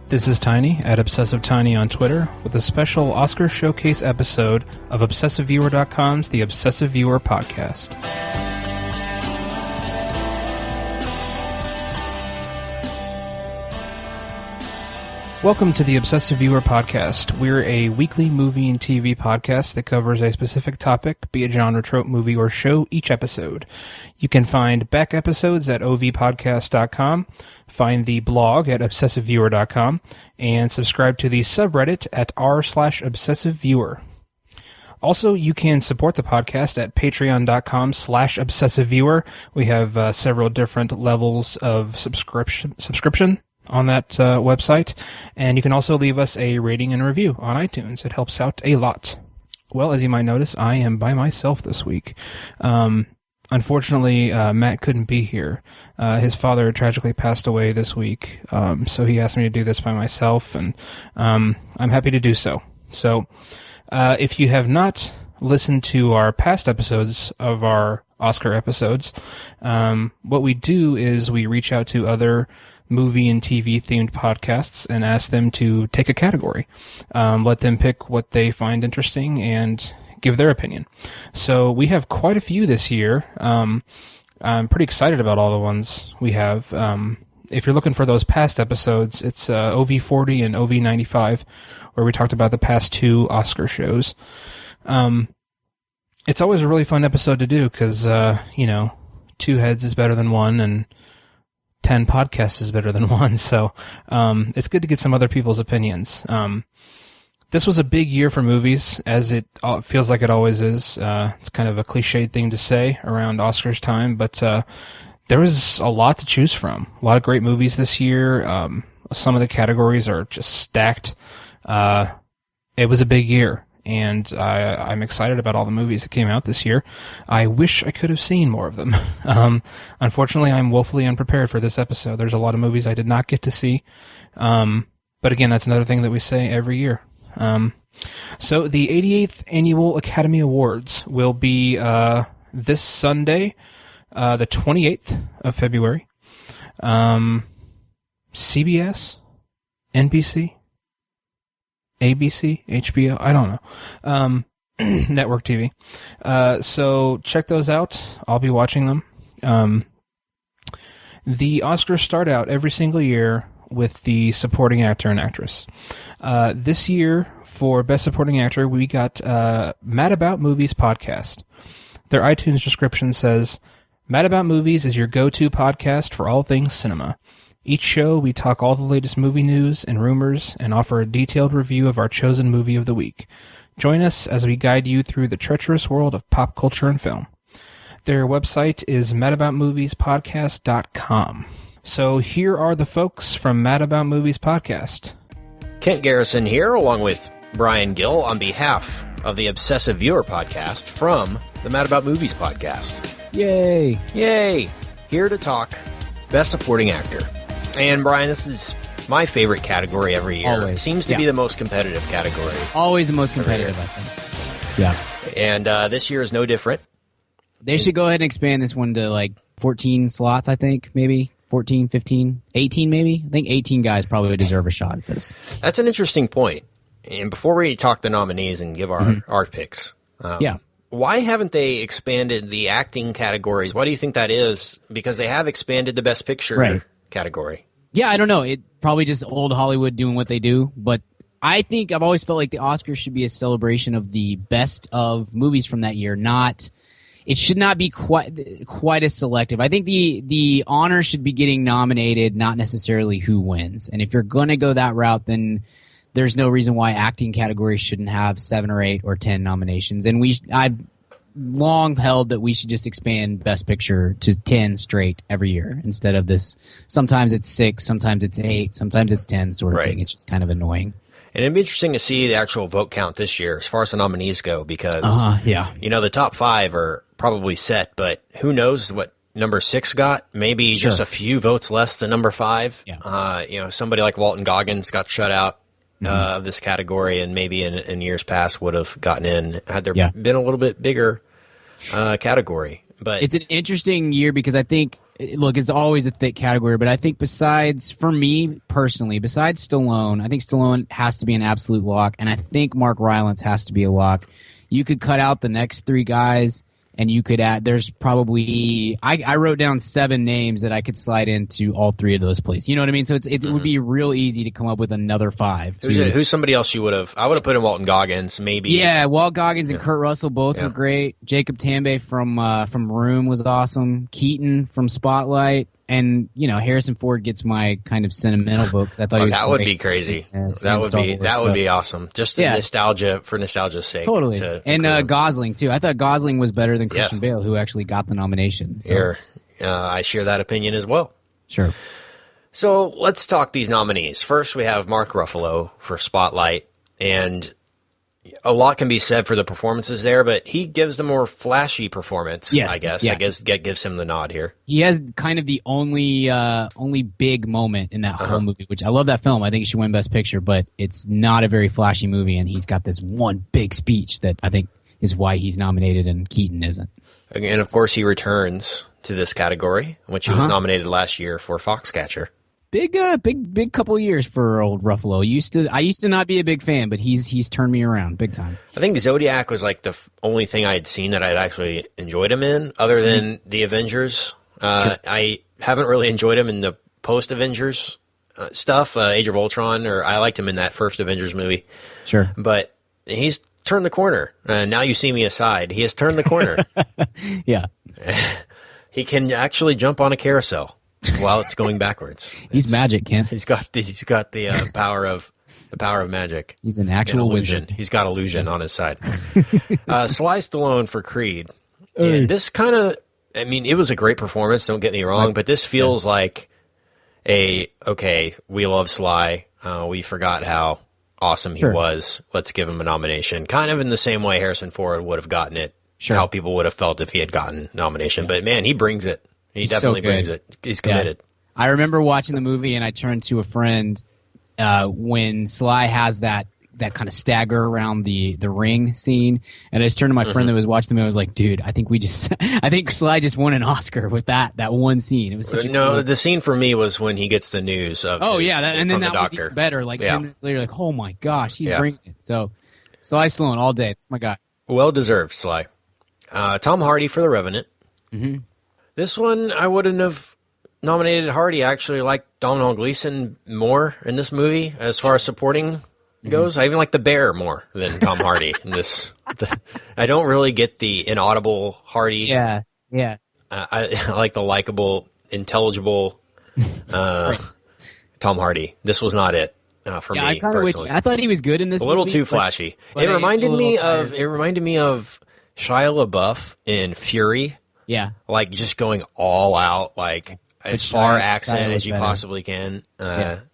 This is Tiny at Obsessive Tiny on Twitter with a special Oscar Showcase episode of ObsessiveViewer.com's The Obsessive Viewer Podcast. Welcome to the Obsessive Viewer Podcast. We're a weekly movie and TV podcast that covers a specific topic, be it genre, trope, movie, or show, each episode. You can find back episodes at OV155.com, find the blog at ObsessiveViewer.com, and subscribe to the subreddit at r/ObsessiveViewer. Also, you can support the podcast at patreon.com/ObsessiveViewer. We have several different levels of subscription on that website, and you can also leave us a rating and review on iTunes. It helps out a lot. Well, as you might notice, I am by myself this week. Unfortunately, Matt couldn't be here. His father tragically passed away this week, so he asked me to do this by myself, and I'm happy to do so. So, if you have not listened to our past episodes of our Oscar episodes, what we do is we reach out to other movie and TV themed podcasts and ask them to take a category. Let them pick what they find interesting and give their opinion. So we have quite a few this year. I'm pretty excited about all the ones we have. If you're looking for those past episodes, it's OV40 and OV95, where we talked about the past two Oscar shows. It's always a really fun episode to do because, two heads is better than one, and 10 podcasts is better than one, so it's good to get some other people's opinions. This was a big year for movies, as it feels like it always is. It's kind of a cliched thing to say around Oscars time, but there was a lot to choose from. A lot of great movies this year. Some of the categories are just stacked. It was a big year, and I'm excited about all the movies that came out this year. I wish I could have seen more of them. Unfortunately, I'm woefully unprepared for this episode. There's a lot of movies I did not get to see. But again, that's another thing that we say every year. So the 88th Annual Academy Awards will be this Sunday, the 28th of February. CBS? NBC? ABC, HBO, I don't know. Network TV. So check those out. I'll be watching them. The Oscars start out every single year with the supporting actor and actress. This year, for Best Supporting Actor, we got Mad About Movies podcast. Their iTunes description says, Mad About Movies is your go-to podcast for all things cinema. Each show, we talk all the latest movie news and rumors and offer a detailed review of our chosen movie of the week. Join us as we guide you through the treacherous world of pop culture and film. Their website is madaboutmoviespodcast.com. So here are the folks from Mad About Movies Podcast. Kent Garrison here, along with Brian Gill, on behalf of the Obsessive Viewer Podcast from the Mad About Movies Podcast. Yay! Yay! Here to talk Best Supporting Actor. And Brian, this is my favorite category every year. Always. Seems to be the most competitive category. Always the most competitive, I think. Yeah. And this year is no different. They should go ahead and expand this one to like 14 slots, I think, maybe. 14, 15, 18 maybe? I think 18 guys probably would deserve a shot at this. That's an interesting point. And before we talk the nominees and give our picks, why haven't they expanded the acting categories? Why do you think that is? Because they have expanded the Best Picture category. Yeah, I don't know. It probably just old Hollywood doing what they do. But I think I've always felt like the Oscars should be a celebration of the best of movies from that year. It should not be quite as selective. I think the honor should be getting nominated, not necessarily who wins. And if you're going to go that route, then there's no reason why acting categories shouldn't have 7 or 8 or 10 nominations. And I've long held that we should just expand Best Picture to 10 straight every year instead of this. Sometimes it's 6, sometimes it's 8, sometimes it's 10 sort of thing. It's just kind of annoying. And it'd be interesting to see the actual vote count this year as far as the nominees go because, the top 5 are probably set, but who knows what number 6 got? Maybe just a few votes less than number 5. Yeah. Somebody like Walton Goggins got shut out of this category and maybe in years past would have gotten in had there been a little bit bigger category. But it's an interesting year because I think look, it's always a thick category, but I think for me personally, besides Stallone, I think Stallone has to be an absolute lock, and I think Mark Rylance has to be a lock. You could cut out the next three guys, and you could add, there's probably, I wrote down 7 names that I could slide into all 3 of those places. You know what I mean? So it would be real easy to come up with another 5. Who's somebody else you would have? I would have put in Walton Goggins, maybe. Yeah, Walt Goggins and Kurt Russell both were great. Jacob Tambay from Room was awesome. Keaton from Spotlight. And, Harrison Ford gets my kind of sentimental vote because I thought he was that would be crazy. That would be awesome. Just nostalgia, for nostalgia's sake. Totally. And Gosling, too. I thought Gosling was better than Christian Bale, who actually got the nomination. So. I share that opinion as well. Sure. So let's talk these nominees. First, we have Mark Ruffalo for Spotlight. And a lot can be said for the performances there, but he gives the more flashy performance, I guess. Yeah. I guess that gives him the nod here. He has kind of the only big moment in that whole movie, which I love that film. I think he should win Best Picture, but it's not a very flashy movie, and he's got this one big speech that I think is why he's nominated and Keaton isn't. And, of course, he returns to this category, which he was nominated last year for Foxcatcher. Big couple of years for old Ruffalo. I used to not be a big fan, but he's turned me around big time. I think Zodiac was like the only thing I had seen that I'd actually enjoyed him in, other than the Avengers. Sure. I haven't really enjoyed him in the post-Avengers stuff, Age of Ultron, or I liked him in that first Avengers movie. Sure. But he's turned the corner. Now You See Me Aside. He has turned the corner. Yeah. He can actually jump on a carousel while it's going backwards. He's magic, Ken. He's got the power of magic. He's an actual wizard. He's got illusion on his side. Sly Stallone for Creed. And this kind of, it was a great performance. Don't get me wrong, but this feels like we love Sly. We forgot how awesome he was. Let's give him a nomination. Kind of in the same way Harrison Ford would have gotten it. Sure. How people would have felt if he had gotten nomination. Yeah. But man, he brings it. He's definitely brings it. He's committed. Yeah. I remember watching the movie and I turned to a friend when Sly has that kind of stagger around the ring scene, and I just turned to my friend that was watching the movie. I was like, "Dude, I think Sly just won an Oscar with that one scene." It was such the scene for me was when he gets the news of and then that doctor. Was even better. Like 10 minutes later, like, "Oh my gosh, he's bringing it." So Sly Stallone all day. It's my guy. Well deserved, Sly. Tom Hardy for The Revenant. Mm-hmm. This one, I wouldn't have nominated Hardy. I actually like Domhnall Gleeson more in this movie as far as supporting goes. I even like the bear more than Tom Hardy in this. I don't really get the inaudible Hardy. Yeah. I like the likable, intelligible Tom Hardy. This was not it for me. I personally. I thought he was good in this. A little too flashy. It reminded me of Shia LaBeouf in Fury. Yeah. Like just going all out, like as far accent as you possibly can. But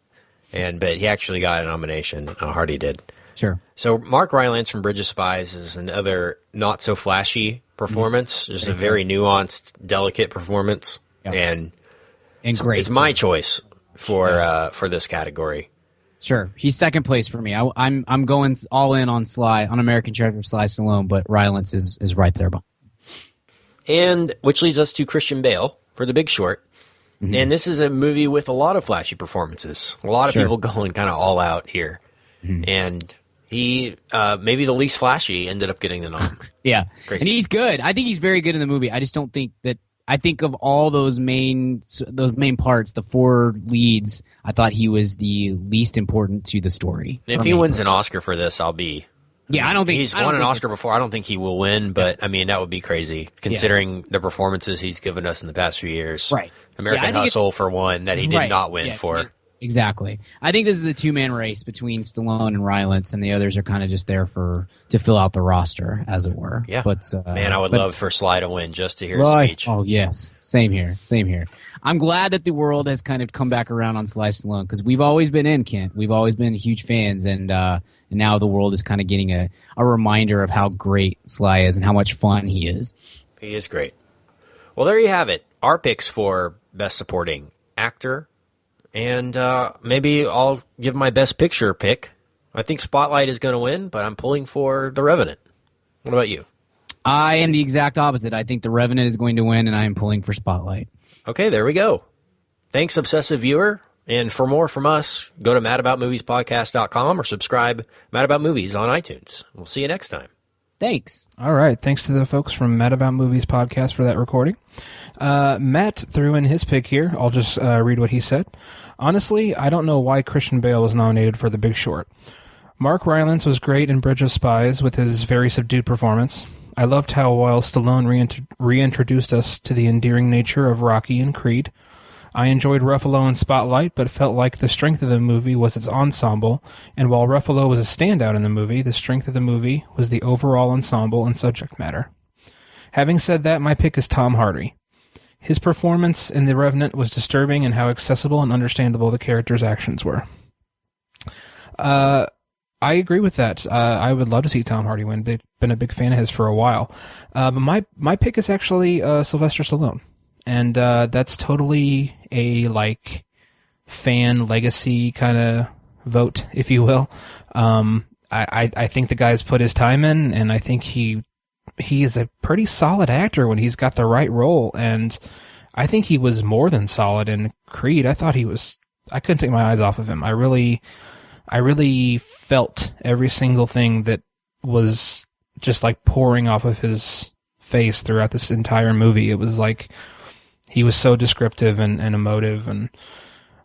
he actually got a nomination. Hardy did. Sure. So Mark Rylance from Bridge of Spies is another not so flashy performance. Just a very nuanced, delicate performance. Yep. And great. It's my choice for this category. Sure. He's second place for me. I'm going all in on Sly, on American Treasure, Sly Stallone, but Rylance is right there. And which leads us to Christian Bale for The Big Short. Mm-hmm. And this is a movie with a lot of flashy performances. A lot of people going kind of all out here. Mm-hmm. And he, maybe the least flashy, ended up getting the nom. Yeah. Crazy. And he's good. I think he's very good in the movie. I just don't think that – I think of all those main parts, the 4 leads, I thought he was the least important to the story. If he wins an Oscar for this, I'll be – yeah, I don't think he's won an Oscar before. I don't think he will win, but that would be crazy considering the performances he's given us in the past few years. Right. American Hustle for one that he did not win for. Exactly. I think this is a 2-man race between Stallone and Rylance, and the others are kind of just there to fill out the roster, as it were. Yeah. But I would love for Sly to win just to hear his speech. Oh yes, same here. I'm glad that the world has kind of come back around on Sly Stallone because we've always been in, Kent. We've always been huge fans, and now the world is kind of getting a reminder of how great Sly is and how much fun he is. He is great. Well, there you have it. Our picks for Best Supporting Actor. And maybe I'll give my Best Picture pick. I think Spotlight is going to win, but I'm pulling for The Revenant. What about you? I am the exact opposite. I think The Revenant is going to win, and I am pulling for Spotlight. Okay, there we go. Thanks, obsessive viewer. And for more from us, go to madaboutmoviespodcast.com or subscribe Mad About Movies on iTunes. We'll see you next time. Thanks. All right. Thanks to the folks from Mad About Movies podcast for that recording. Matt threw in his pick here. I'll just read what he said. Honestly, I don't know why Christian Bale was nominated for The Big Short. Mark Rylance was great in Bridge of Spies with his very subdued performance. I loved how while Stallone reintroduced us to the endearing nature of Rocky and Creed. I enjoyed Ruffalo in Spotlight, but felt like the strength of the movie was its ensemble, and while Ruffalo was a standout in the movie, the strength of the movie was the overall ensemble and subject matter. Having said that, my pick is Tom Hardy. His performance in The Revenant was disturbing in how accessible and understandable the character's actions were. I agree with that. I would love to see Tom Hardy win. Been a big fan of his for a while. But my pick is actually Sylvester Stallone. And that's totally a fan legacy kind of vote, if you will. I think the guy's put his time in, and I think he's a pretty solid actor when he's got the right role. And I think he was more than solid in Creed. I couldn't take my eyes off of him. I really felt every single thing that was just pouring off of his face throughout this entire movie. It was he was so descriptive and emotive, and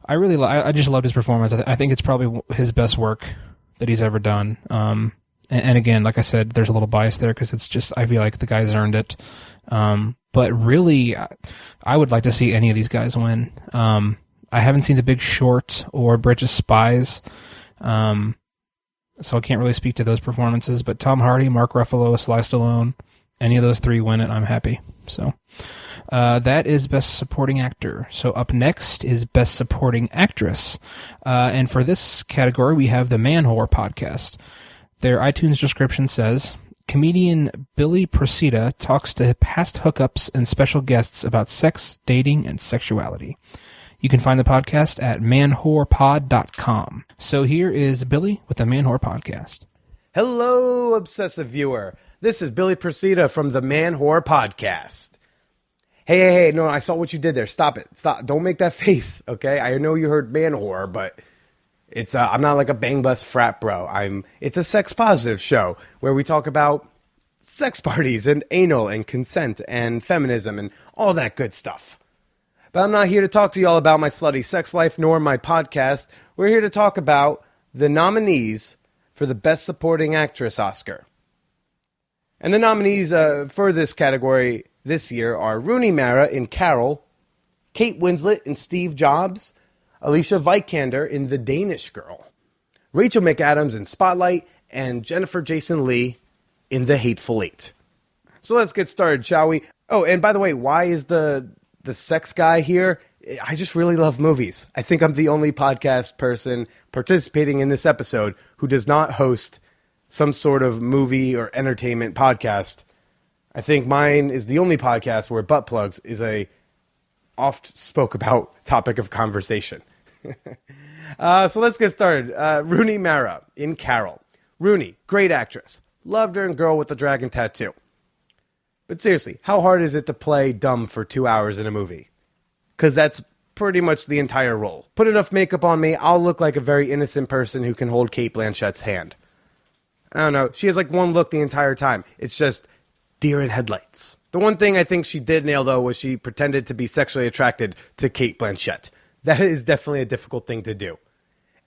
I just loved his performance. I think it's probably his best work that he's ever done. And again, like I said, there's a little bias there because it's just, I feel like the guy's earned it. But really, I would like to see any of these guys win. I haven't seen The Big Short or Bridge of Spies, so I can't really speak to those performances. But Tom Hardy, Mark Ruffalo, Sly Stallone, any of those three win it, I'm happy. So that is Best Supporting Actor. So up next is Best Supporting Actress. And for this category, we have the Manwhore podcast. Their iTunes description says, comedian Billy Procida talks to past hookups and special guests about sex, dating, and sexuality. You can find the podcast at manwhorepod.com. So here is Billy with the Manwhore podcast. Hello, obsessive viewer. This is Billy Procida from the Manwhore podcast. Hey, no, I saw what you did there. Stop it. Stop. Don't make that face, okay? I know you heard Manwhore, but it's I'm not like a bang bus frat bro. It's a sex positive show where we talk about sex parties and anal and consent and feminism and all that good stuff. But I'm not here to talk to you all about my slutty sex life nor my podcast. We're here to talk about the nominees for the Best Supporting Actress Oscar. And the nominees for this category this year are Rooney Mara in Carol, Kate Winslet in Steve Jobs, Alicia Vikander in The Danish Girl, Rachel McAdams in Spotlight, and Jennifer Jason Leigh in The Hateful Eight. So let's get started, shall we? Oh, and by the way, why is the sex guy here? I just really love movies. I think I'm the only podcast person participating in this episode who does not host some sort of movie or entertainment podcast. I think mine is the only podcast where butt plugs is a oft spoke about topic of conversation. So let's get started. Rooney Mara in Carol. Rooney, great actress. Loved her in Girl with the Dragon Tattoo. But seriously, how hard is it to play dumb for 2 hours in a movie? Because that's pretty much the entire role. Put enough makeup on me, I'll look like a very innocent person who can hold Cate Blanchett's hand. I don't know. She has one look the entire time. It's just deer in headlights. The one thing I think she did nail, though, was she pretended to be sexually attracted to Cate Blanchett. That is definitely a difficult thing to do.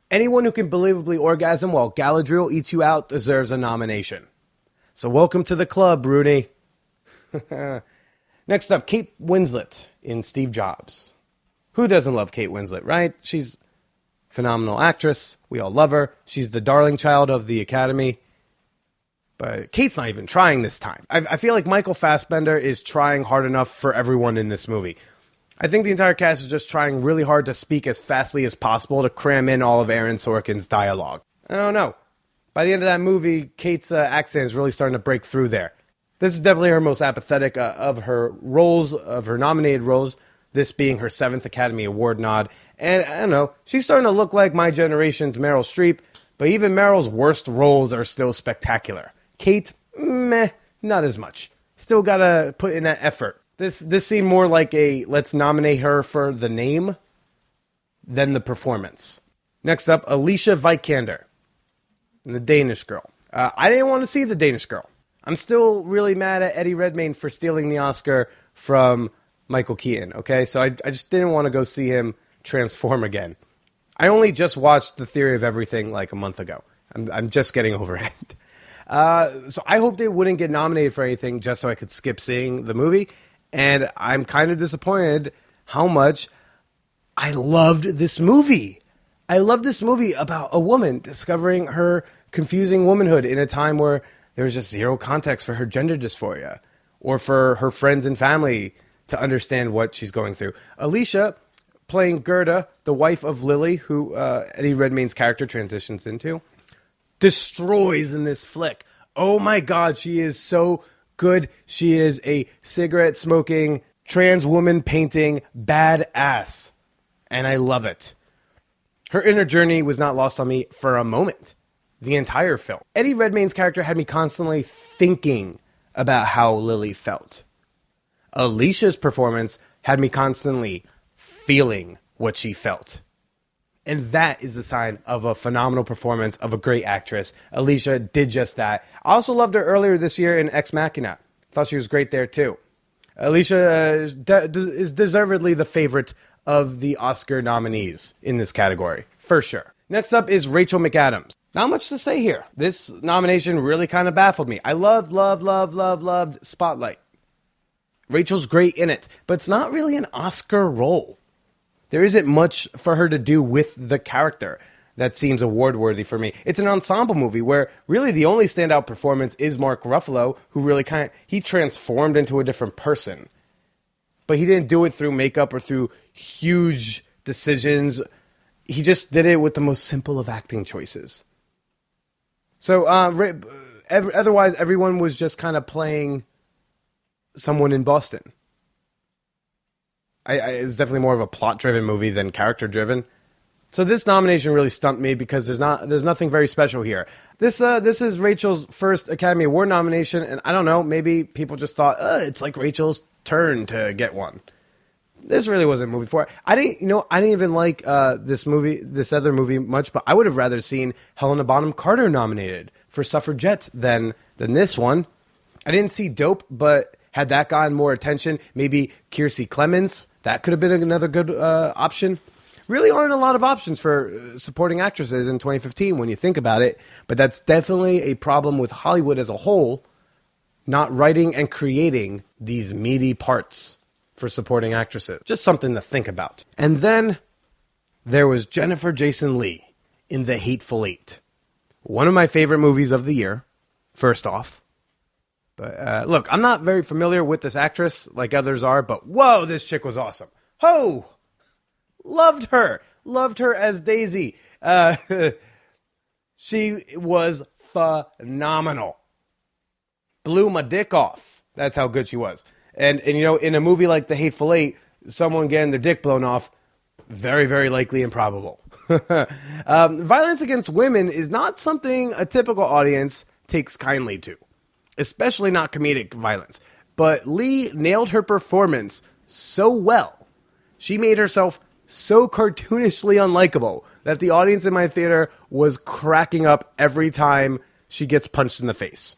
Anyone who can believably orgasm while Galadriel eats you out deserves a nomination. So welcome to the club, Rooney. Next up, Kate Winslet in Steve Jobs. Who doesn't love Kate Winslet, right? She's a phenomenal actress. We all love her. She's the darling child of the Academy. But Kate's not even trying this time. I feel like Michael Fassbender is trying hard enough for everyone in this movie. I think the entire cast is just trying really hard to speak as fastly as possible to cram in all of Aaron Sorkin's dialogue. I don't know. By the end of that movie, Kate's accent is really starting to break through there. This is definitely her most apathetic of her roles, of her nominated roles, this being her 7th Academy Award nod. And I don't know, she's starting to look like my generation's Meryl Streep, but even Meryl's worst roles are still spectacular. Kate, meh, not as much. Still gotta put in that effort. This seemed more like a let's nominate her for the name than the performance. Next up, Alicia Vikander, the Danish Girl. I didn't want to see The Danish Girl. I'm still really mad at Eddie Redmayne for stealing the Oscar from Michael Keaton, okay? So I just didn't want to go see him transform again. I only just watched The Theory of Everything like a month ago. I'm just getting over it. So I hoped it wouldn't get nominated for anything just so I could skip seeing the movie. And I'm kind of disappointed how much I loved this movie. I love this movie about a woman discovering her confusing womanhood in a time where there was just zero context for her gender dysphoria or for her friends and family to understand what she's going through. Alicia, playing Gerda, the wife of Lily, who Eddie Redmayne's character transitions into, destroys in this flick. Oh my God, she is so good. She is a cigarette-smoking, trans woman painting badass. And I love it. Her inner journey was not lost on me for a moment. The entire film. Eddie Redmayne's character had me constantly thinking about how Lily felt. Alicia's performance had me constantly feeling what she felt. And that is the sign of a phenomenal performance of a great actress. Alicia did just that. I also loved her earlier this year in Ex Machina. Thought she was great there too. Alicia is deservedly the favorite of the Oscar nominees in this category, for sure. Next up is Rachel McAdams. Not much to say here. This nomination really kind of baffled me. I loved Spotlight. Rachel's great in it, but it's not really an Oscar role. There isn't much for her to do with the character that seems award-worthy for me. It's an ensemble movie where really the only standout performance is Mark Ruffalo, who really he transformed into a different person. But he didn't do it through makeup or through huge decisions. He just did it with the most simple of acting choices. So otherwise, everyone was just kind of playing someone in Boston. It's definitely more of a plot-driven movie than character-driven. So this nomination really stumped me because there's nothing very special here. This is Rachel's first Academy Award nomination, and I don't know, maybe people just thought it's like Rachel's turn to get one. This really wasn't a movie for it. I didn't even like this other movie much, but I would have rather seen Helena Bonham Carter nominated for Suffragette than this one. I didn't see Dope, but had that gotten more attention, maybe Kiersey Clemons, that could have been another good option. Really aren't a lot of options for supporting actresses in 2015 when you think about it, but that's definitely a problem with Hollywood as a whole, not writing and creating these meaty parts for supporting actresses. Just something to think about. And then there was Jennifer Jason Leigh in The Hateful Eight. One of my favorite movies of the year, first off. But look, I'm not very familiar with this actress like others are, but whoa, this chick was awesome. Ho! Loved her. Loved her as Daisy. She was phenomenal. Blew my dick off. That's how good she was. And in a movie like The Hateful Eight, someone getting their dick blown off, very, very likely improbable. Violence against women is not something a typical audience takes kindly to, especially not comedic violence. But Leigh nailed her performance so well. She made herself so cartoonishly unlikable that the audience in my theater was cracking up every time she gets punched in the face.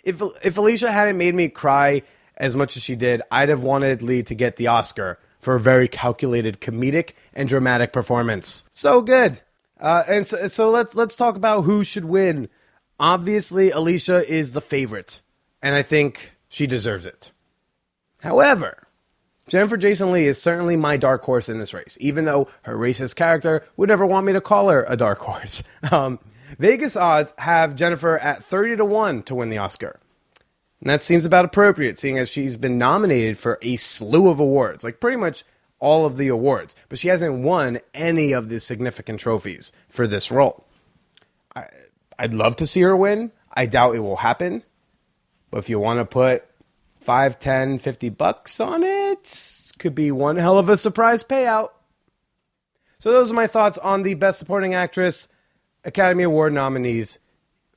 If Alicia hadn't made me cry as much as she did, I'd have wanted Leigh to get the Oscar for a very calculated comedic and dramatic performance. So good. And so let's talk about who should win. Obviously, Alicia is the favorite, and I think she deserves it. However, Jennifer Jason Leigh is certainly my dark horse in this race, even though her racist character would never want me to call her a dark horse. Vegas odds have Jennifer at 30-1 to win the Oscar. And that seems about appropriate, seeing as she's been nominated for a slew of awards, like pretty much all of the awards, but she hasn't won any of the significant trophies for this role. I'd love to see her win. I doubt it will happen. But if you want to put $5, $10, $50 on it, could be one hell of a surprise payout. So those are my thoughts on the Best Supporting Actress Academy Award nominees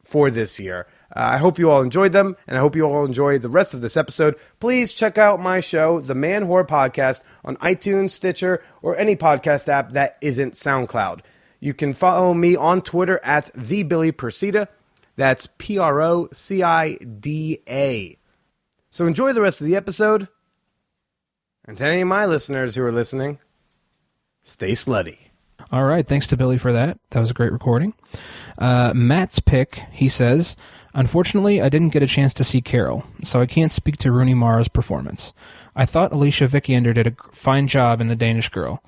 for this year. I hope you all enjoyed them, and I hope you all enjoy the rest of this episode. Please check out my show, The Manwhore Podcast, on iTunes, Stitcher, or any podcast app that isn't SoundCloud. You can follow me on Twitter at TheBillyProcida. That's Procida. So enjoy the rest of the episode. And to any of my listeners who are listening, stay slutty. All right, thanks to Billy for that. That was a great recording. Matt's pick, he says, unfortunately, I didn't get a chance to see Carol, so I can't speak to Rooney Mara's performance. I thought Alicia Vikander did a fine job in The Danish Girl.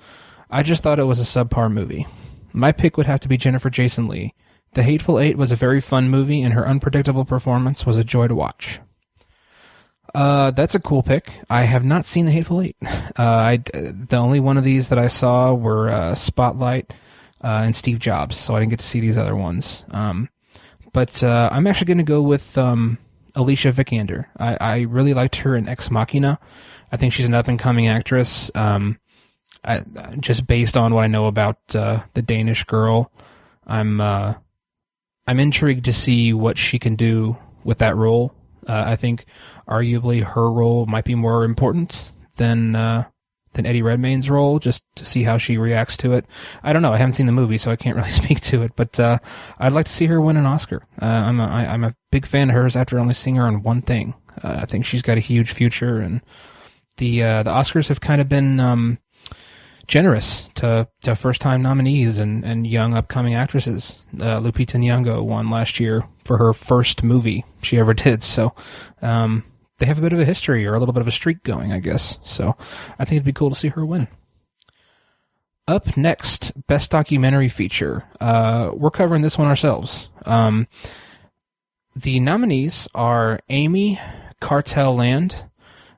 I just thought it was a subpar movie. My pick would have to be Jennifer Jason Leigh. The Hateful Eight was a very fun movie, and her unpredictable performance was a joy to watch. That's a cool pick. I have not seen The Hateful Eight. The only one of these that I saw were Spotlight and Steve Jobs, so I didn't get to see these other ones. But I'm actually going to go with Alicia Vikander. I really liked her in Ex Machina. I think she's an up-and-coming actress. Just based on what I know about The Danish Girl, I'm intrigued to see what she can do with that role. I think arguably her role might be more important than Eddie Redmayne's role, just to see how she reacts to it. I don't know. I haven't seen the movie, so I can't really speak to it. But I'd like to see her win an Oscar. I'm a big fan of hers after only seeing her on one thing. I think she's got a huge future, and the Oscars have kind of been generous to first-time nominees and young upcoming actresses. Lupita Nyong'o won last year for her first movie she ever did, so they have a bit of a history, or a little bit of a streak going, I guess. So I think it'd be cool to see her win. Up next, Best Documentary Feature. We're covering this one ourselves. The nominees are Amy, Cartel Land,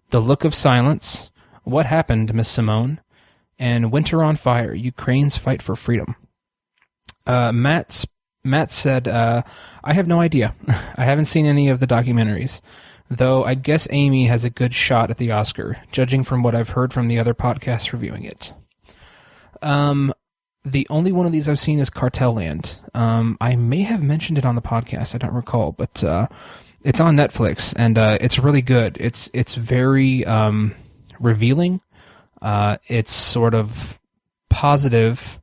The Look of Silence, What Happened, Miss Simone, and Winter on Fire, Ukraine's Fight for Freedom. Matt said, I have no idea. I haven't seen any of the documentaries, though I'd guess Amy has a good shot at the Oscar, judging from what I've heard from the other podcasts reviewing it. The only one of these I've seen is Cartel Land. I may have mentioned it on the podcast, I don't recall, but it's on Netflix, and it's really good. It's very revealing. It's sort of positive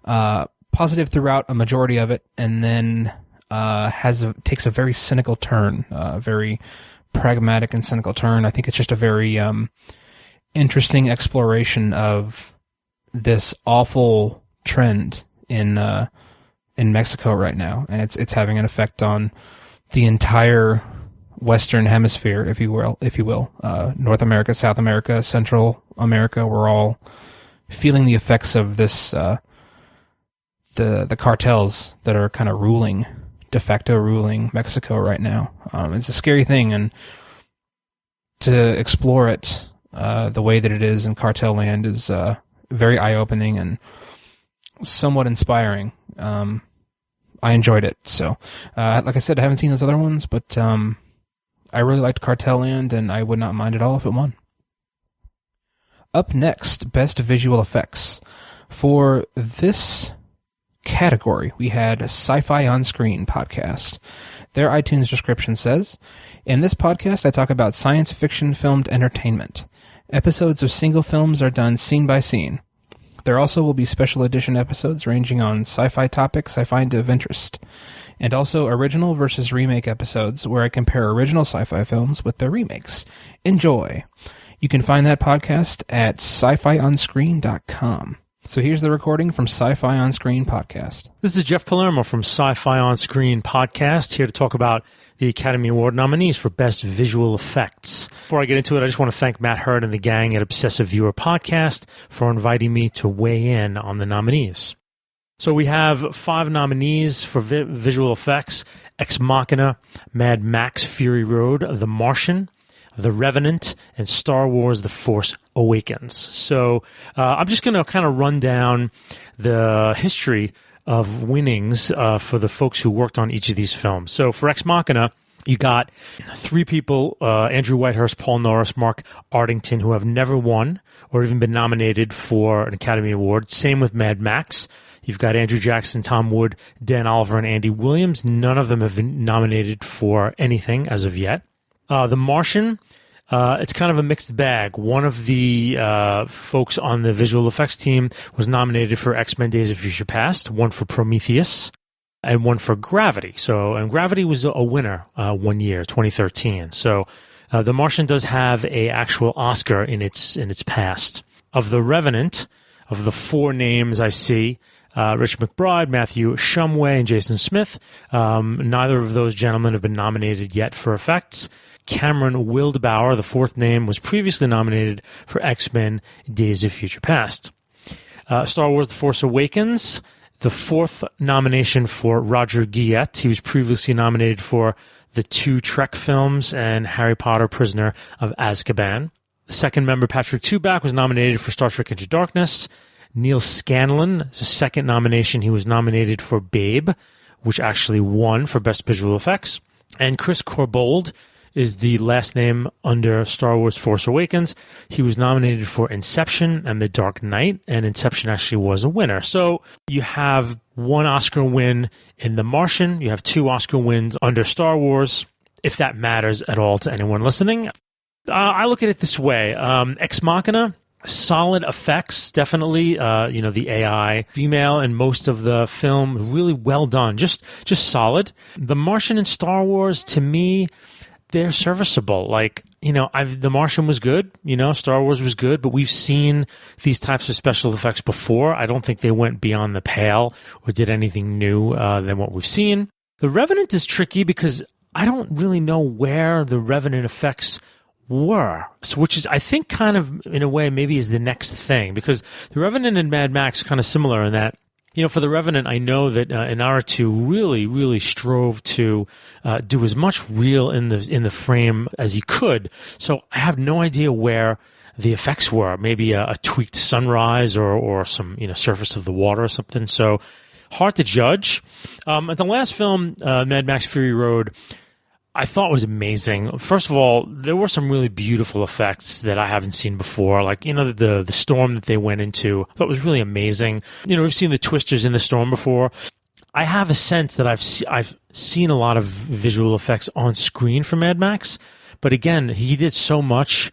throughout a majority of it, and then takes a very cynical turn, very pragmatic and cynical turn. I think it's just a very interesting exploration of this awful trend in Mexico right now, and it's having an effect on the entire Western Hemisphere, if you will, North America, South America, Central America. We're all feeling the effects of this, the cartels that are kind of de facto ruling Mexico right now. It's a scary thing, and to explore it the way that it is in Cartel Land is very eye-opening and somewhat inspiring. I enjoyed it. So, like I said, I haven't seen those other ones, but I really liked Cartel Land, and I would not mind at all if it won. Up next, Best Visual Effects. For this category, we had SciFi Onscreen podcast. Their iTunes description says, in this podcast, I talk about science fiction filmed entertainment. Episodes of single films are done scene by scene. There also will be special edition episodes ranging on sci-fi topics I find of interest, and also original versus remake episodes where I compare original sci-fi films with their remakes. Enjoy! You can find that podcast at scifionscreen.com. So here's the recording from Sci-Fi On Screen podcast. This is Jeff Palermo from Sci-Fi On Screen podcast, here to talk about the Academy Award nominees for Best Visual Effects. Before I get into it, I just want to thank Matt Hurd and the gang at Obsessive Viewer Podcast for inviting me to weigh in on the nominees. So we have 5 nominees for visual effects: Ex Machina, Mad Max Fury Road, The Martian, The Revenant, and Star Wars The Force Awakens. So I'm just going to kind of run down the history of winnings for the folks who worked on each of these films. So for Ex Machina, You got three people, Andrew Whitehurst, Paul Norris, Mark Ardington, who have never won or even been nominated for an Academy Award. Same with Mad Max. You've got Andrew Jackson, Tom Wood, Dan Oliver, and Andy Williams. None of them have been nominated for anything as of yet. The Martian, it's kind of a mixed bag. One of the folks on the visual effects team was nominated for X-Men Days of Future Past, one for Prometheus, and one for Gravity. And Gravity was a winner one year, 2013. So The Martian does have a actual Oscar in its past. Of The Revenant, of the four names I see, Rich McBride, Matthew Shumway, and Jason Smith, neither of those gentlemen have been nominated yet for effects. Cameron Wildbauer, the fourth name, was previously nominated for X-Men Days of Future Past. Star Wars The Force Awakens, the fourth nomination for Roger Guillet. He was previously nominated for the two Trek films and Harry Potter Prisoner of Azkaban. The second member, Patrick Tubac, was nominated for Star Trek Into Darkness. Neil Scanlon, his second nomination, he was nominated for Babe, which actually won for Best Visual Effects. And Chris Corbould is the last name under Star Wars Force Awakens. He was nominated for Inception and The Dark Knight, and Inception actually was a winner. So you have one Oscar win in The Martian. You have two Oscar wins under Star Wars, if that matters at all to anyone listening. I look at it this way. Ex Machina, solid effects, definitely. The AI, female, and most of the film, really well done. Just solid. The Martian and Star Wars, to me, they're serviceable. The Martian was good, Star Wars was good, but we've seen these types of special effects before. I don't think they went beyond the pale or did anything new than what we've seen. The Revenant is tricky because I don't really know where the Revenant effects were, which is, I think, kind of, in a way, maybe is the next thing, because the Revenant and Mad Max kind of similar in that, for the Revenant, I know that Inarritu really, really strove to do as much real in the frame as he could. So I have no idea where the effects were. Maybe a tweaked sunrise or some surface of the water or something. So hard to judge. The last film, Mad Max Fury Road, I thought was amazing. First of all, there were some really beautiful effects that I haven't seen before. The storm that they went into, I thought was really amazing. We've seen the twisters in the storm before. I have a sense that I've seen a lot of visual effects on screen for Mad Max, but again, he did so much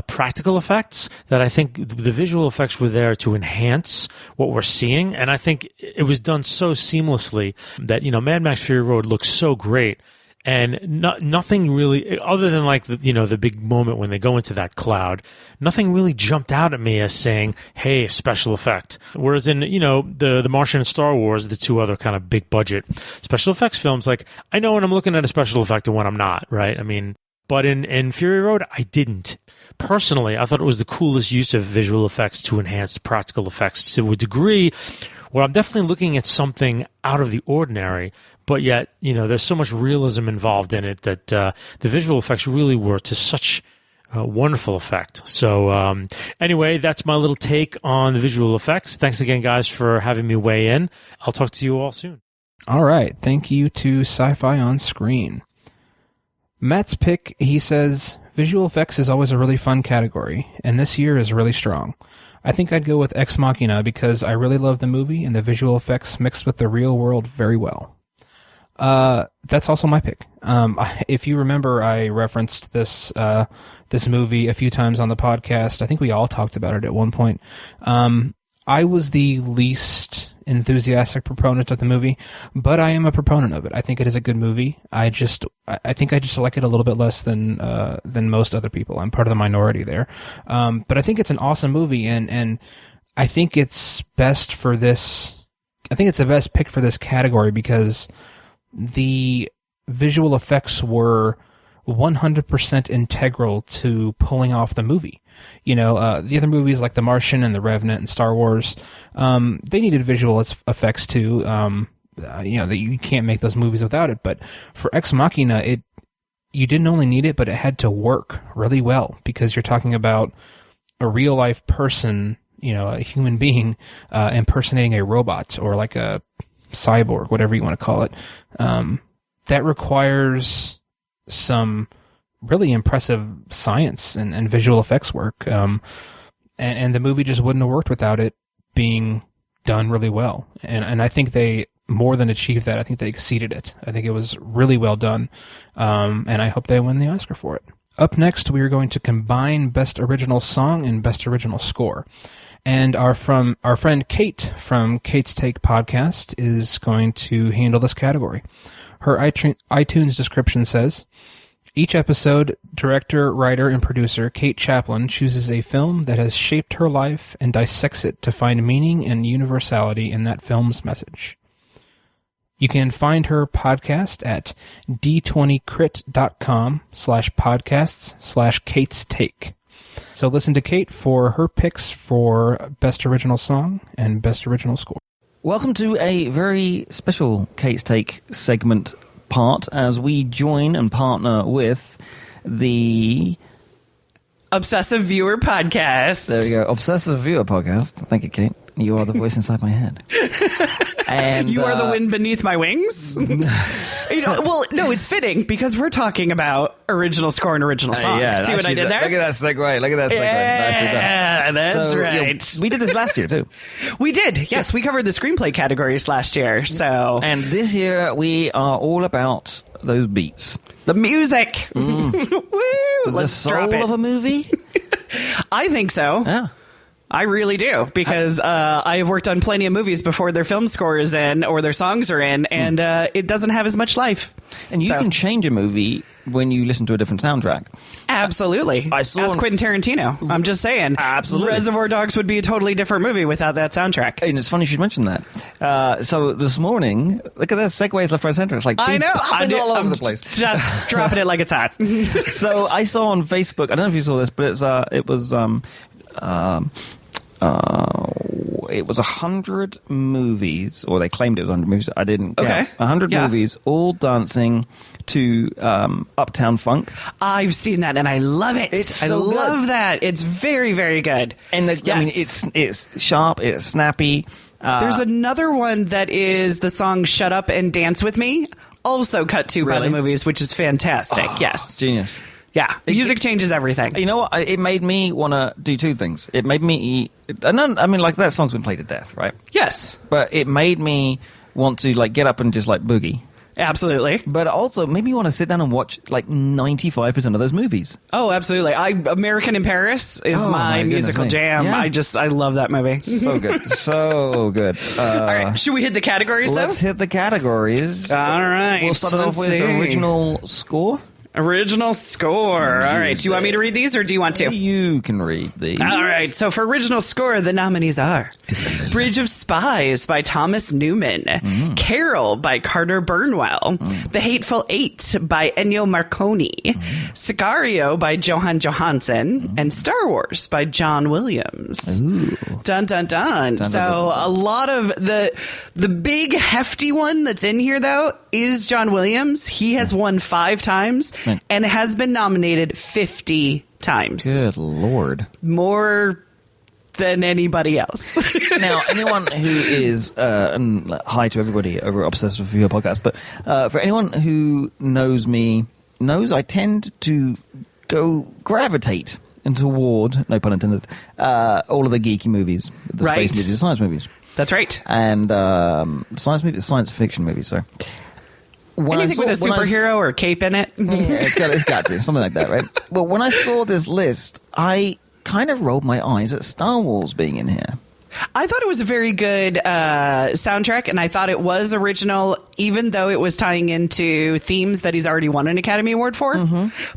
practical effects that I think the visual effects were there to enhance what we're seeing, and I think it was done so seamlessly that Mad Max Fury Road looks so great. And nothing really, other than the big moment when they go into that cloud, nothing really jumped out at me as saying, "Hey, special effect." Whereas in the Martian and Star Wars, the two other kind of big budget special effects films, I know when I'm looking at a special effect and when I'm not, right? But in Fury Road, I didn't. Personally, I thought it was the coolest use of visual effects to enhance practical effects to a degree where I'm definitely looking at something out of the ordinary, but yet, there's so much realism involved in it that the visual effects really were to such wonderful effect. So anyway, that's my little take on the visual effects. Thanks again, guys, for having me weigh in. I'll talk to you all soon. All right. Thank you to Sci-Fi on Screen. Matt's pick, he says, visual effects is always a really fun category, and this year is really strong. I think I'd go with Ex Machina because I really love the movie and the visual effects mixed with the real world very well. That's also my pick. If you remember, I referenced this movie a few times on the podcast. I think we all talked about it at one point. I was the least enthusiastic proponent of the movie, but I am a proponent of it. I think it is a good movie. I think I just like it a little bit less than most other people. I'm part of the minority there. But I think it's an awesome movie, and I think it's best for this. I think it's the best pick for this category because the visual effects were 100% integral to pulling off the movie. The other movies like The Martian and The Revenant and Star Wars, they needed visual effects too. That you can't make those movies without it. But for Ex Machina, you didn't only need it, but it had to work really well because you're talking about a real life person, a human being, impersonating a robot or like a cyborg, whatever you want to call it. That requires some really impressive science and visual effects work. And the movie just wouldn't have worked without it being done really well. And I think they more than achieved that. I think they exceeded it. I think it was really well done. And I hope they win the Oscar for it. Up next, we are going to combine Best Original Song and Best Original Score. And our friend Kate from Kate's Take podcast is going to handle this category. Her iTunes description says, each episode, director, writer, and producer Kate Chaplin chooses a film that has shaped her life and dissects it to find meaning and universality in that film's message. You can find her podcast at d20crit.com/podcasts/Kate's Take. So listen to Kate for her picks for Best Original Song and Best Original Score. Welcome to a very special Kate's Take segment part as we join and partner with the Obsessive Viewer Podcast. There we go. Obsessive Viewer Podcast. Thank you, Kate. You are the voice inside my head. And you are the wind beneath my wings. Well, no, it's fitting because we're talking about original score and original song. See what I did there? Look at that segue. Look at that segue. Yeah, that's right. We did this last year too. We did. Yes, we covered the screenplay categories last year. So, and this year we are all about those beats, the music. Woo! Let's drop it. Of a movie. I think so. Yeah. I really do, because I have worked on plenty of movies before their film score is in or their songs are in, and it doesn't have as much life. And you can change a movie when you listen to a different soundtrack. Absolutely. Ask Quentin Tarantino. I'm just saying. Absolutely. Reservoir Dogs would be a totally different movie without that soundtrack. And it's funny you should mention that. So this morning, look at that, segues left, right, center. It's like I know. I'm all over the place. Just dropping it like it's hot. So I saw on Facebook, I don't know if you saw this, but it was 100 movies, or they claimed it was 100 movies. I didn't count. Okay. 100 movies, all dancing to Uptown Funk. I've seen that, and I love it. I love that. It's very, very good. And I mean, it's sharp, it's snappy. There's another one that is the song "Shut Up and Dance with Me," also cut to by the movies, which is fantastic. Yes, genius. Yeah, music changes everything. You know what? It made me want to do two things. It made me... I mean, like, that song's been played to death, right? Yes. But it made me want to, like, get up and just, like, boogie. Absolutely. But also made me want to sit down and watch, like, 95% of those movies. Oh, absolutely. American in Paris is my musical jam. Yeah. I love that movie. So good. So good. All right. Should we hit the categories, though? Let's hit the categories. All right. We'll start off with original score. Original score. All right. Do you want me to read these, or do you want to? You can read these. All right. So for original score, the nominees are Bridge of Spies by Thomas Newman, Carol by Carter Burnwell, The Hateful Eight by Ennio Morricone, Sicario by Johan Johansson, and Star Wars by John Williams. Ooh. Dun, dun, dun. So a lot of the big hefty one that's in here, though, is John Williams. He has won 5 times. And has been nominated 50 times. Good Lord. More than anybody else. Now, anyone who is, and hi to everybody over Obsessive Viewer Podcast, but for anyone who knows me, knows I tend to gravitate toward, no pun intended, all of the geeky movies, the space movies, the science movies. That's right. And science fiction movies, sorry. Anything with a superhero or cape in it? Yeah, it's got to. Something like that, right? Well, when I saw this list, I kind of rolled my eyes at Star Wars being in here. I thought it was a very good soundtrack, and I thought it was original, even though it was tying into themes that he's already won an Academy Award for.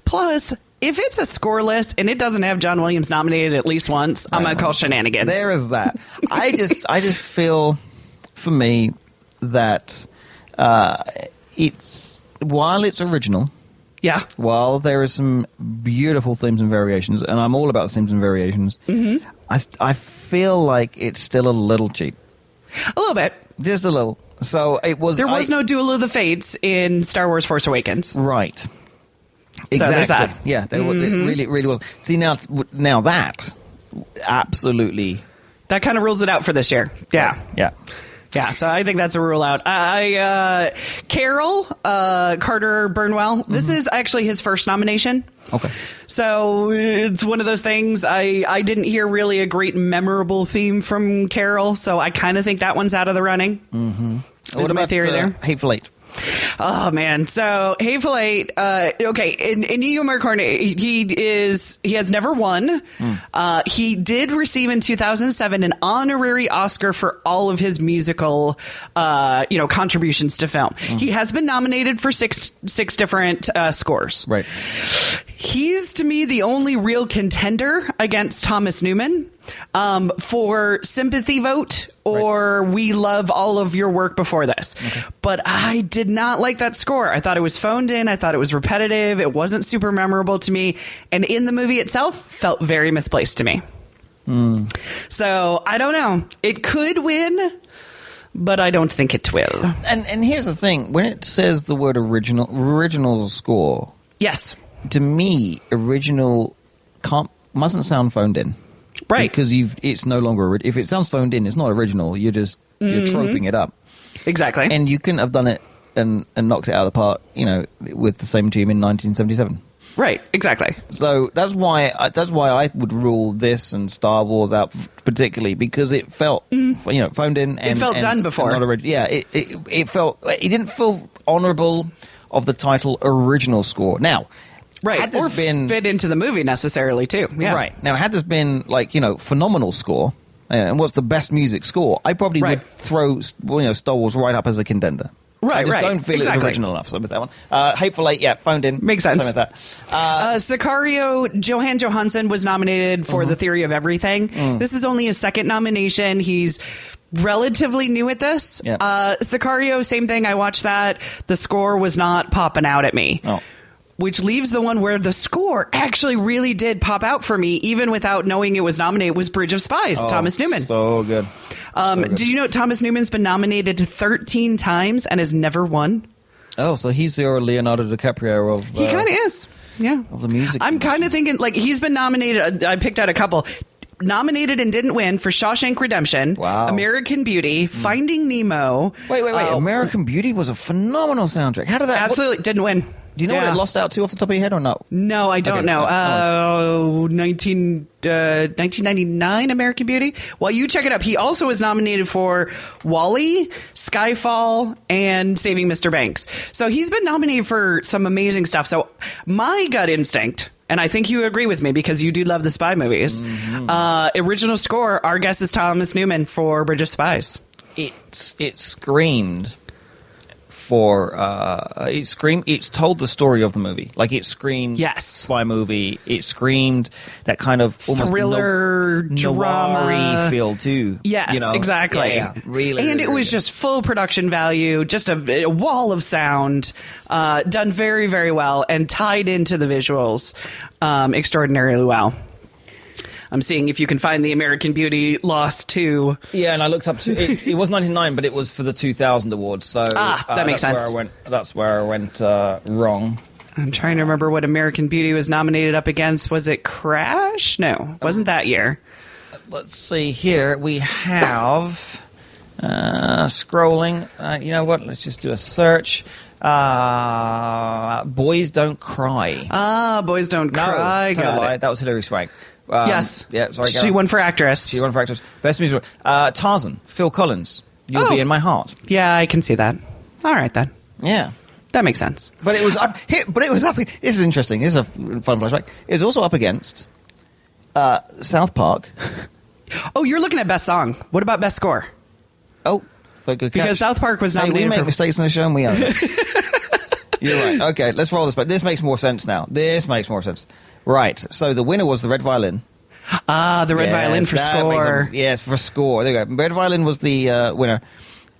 Plus, if it's a score list and it doesn't have John Williams nominated at least once, I'm going to call shenanigans. There is that. I just feel, for me, that... while it's original, while there is some beautiful themes and variations, and I'm all about themes and variations, I feel like it's still a little cheap. A little bit. Just a little. So it was. There was no Duel of the Fates in Star Wars Force Awakens. Right. Exactly. So there's that. Yeah, it really was. See, now that, absolutely. That kind of rules it out for this year. Yeah. Yeah. Yeah, so I think that's a rule out. Carol, Carter Burnwell, this is actually his first nomination. Okay. So it's one of those things. I didn't hear really a great memorable theme from Carol, so I kind of think that one's out of the running. Mm-hmm. Is my theory there? Hateful Eight. Oh man, so Hateful Eight. Okay, Ennio Morricone, he has never won. He did receive in 2007 an honorary Oscar for all of his musical, contributions to film. He has been nominated for six different scores. Right. He's to me the only real contender against Thomas Newman for sympathy vote or we love all of your work before this. Okay. But I did not like that score. I thought it was phoned in. I thought it was repetitive. It wasn't super memorable to me. And in the movie itself, felt very misplaced to me. So I don't know. It could win, but I don't think it will. And here's the thing. When it says the word original score. Yes. To me, original mustn't sound phoned in. Right. Because it's no longer, if it sounds phoned in, it's not original. You're troping it up. Exactly. And you couldn't have done it and knocked it out of the park, with the same team in 1977. Right, exactly. So that's why I would rule this and Star Wars out particularly, because it felt, phoned in. And, it felt done before. Not original. Yeah, it felt, it didn't feel honourable of the title original score. Now, right, or fit into the movie necessarily too. Yeah. Right. Now, had this been phenomenal score, and what's the best music score, I probably would throw Star Wars right up as a contender. Right, I just don't feel it's original enough. So with that one, Hateful Eight, phoned in. Makes sense. With that. Sicario, Johan Johansson was nominated for The Theory of Everything. This is only his second nomination. He's relatively new at this. Yeah. Sicario, same thing. I watched that. The score was not popping out at me. Oh. Which leaves the one where the score actually really did pop out for me, even without knowing it was nominated, was Bridge of Spies, Thomas Newman. So good. Did you know Thomas Newman's been nominated 13 times and has never won? Oh, so he's the Leonardo DiCaprio of... He kind of is, yeah. Of the music I'm kind of thinking, he's been nominated, I picked out a couple... Nominated and didn't win for Shawshank Redemption, American Beauty, Finding Nemo. Wait. American Beauty was a phenomenal soundtrack. How did that... Absolutely, didn't win. Do you know what it lost out to off the top of your head or not? No, I don't know. 1999 American Beauty. While you check it up, he also was nominated for WALL-E, Skyfall, and Saving Mr. Banks. So he's been nominated for some amazing stuff. So my gut instinct... And I think you agree with me because you do love the spy movies. Original score, our guess is Thomas Newman for Bridge of Spies. It screamed for it's told the story of the movie. It screamed spy movie. It screamed that kind of almost thriller drama feel too. Yes, exactly. Yeah. Really, and really, it was just full production value, just a wall of sound, done very, very well and tied into the visuals extraordinarily well. I'm seeing if you can find the American Beauty Lost too. Yeah, and I looked up to it was 99, but it was for the 2000 awards. So that makes sense. That's where I went wrong. I'm trying to remember what American Beauty was nominated up against. Was it Crash? No, wasn't that year. Let's see here. We have scrolling. You know what? Let's just do a search. Boys Don't Cry. Boys Don't Cry. Got it. That was Hilary Swank. Yes. Yeah, sorry. She won for actress. Best musical. Tarzan. Phil Collins. You'll Be in My Heart. Yeah, I can see that. All right, then. Yeah. That makes sense. But it was up. This is interesting. This is a fun flashback. It was also up against South Park. Oh, you're looking at Best Song. What about Best Score? Oh, so good catch. Because South Park was nominated. We make mistakes on the show and we own it. You're right. Okay, let's roll this back. This makes more sense now. Right, so the winner was the Red Violin. The Red Violin for score. Yes, for score. There you go. Red Violin was the winner.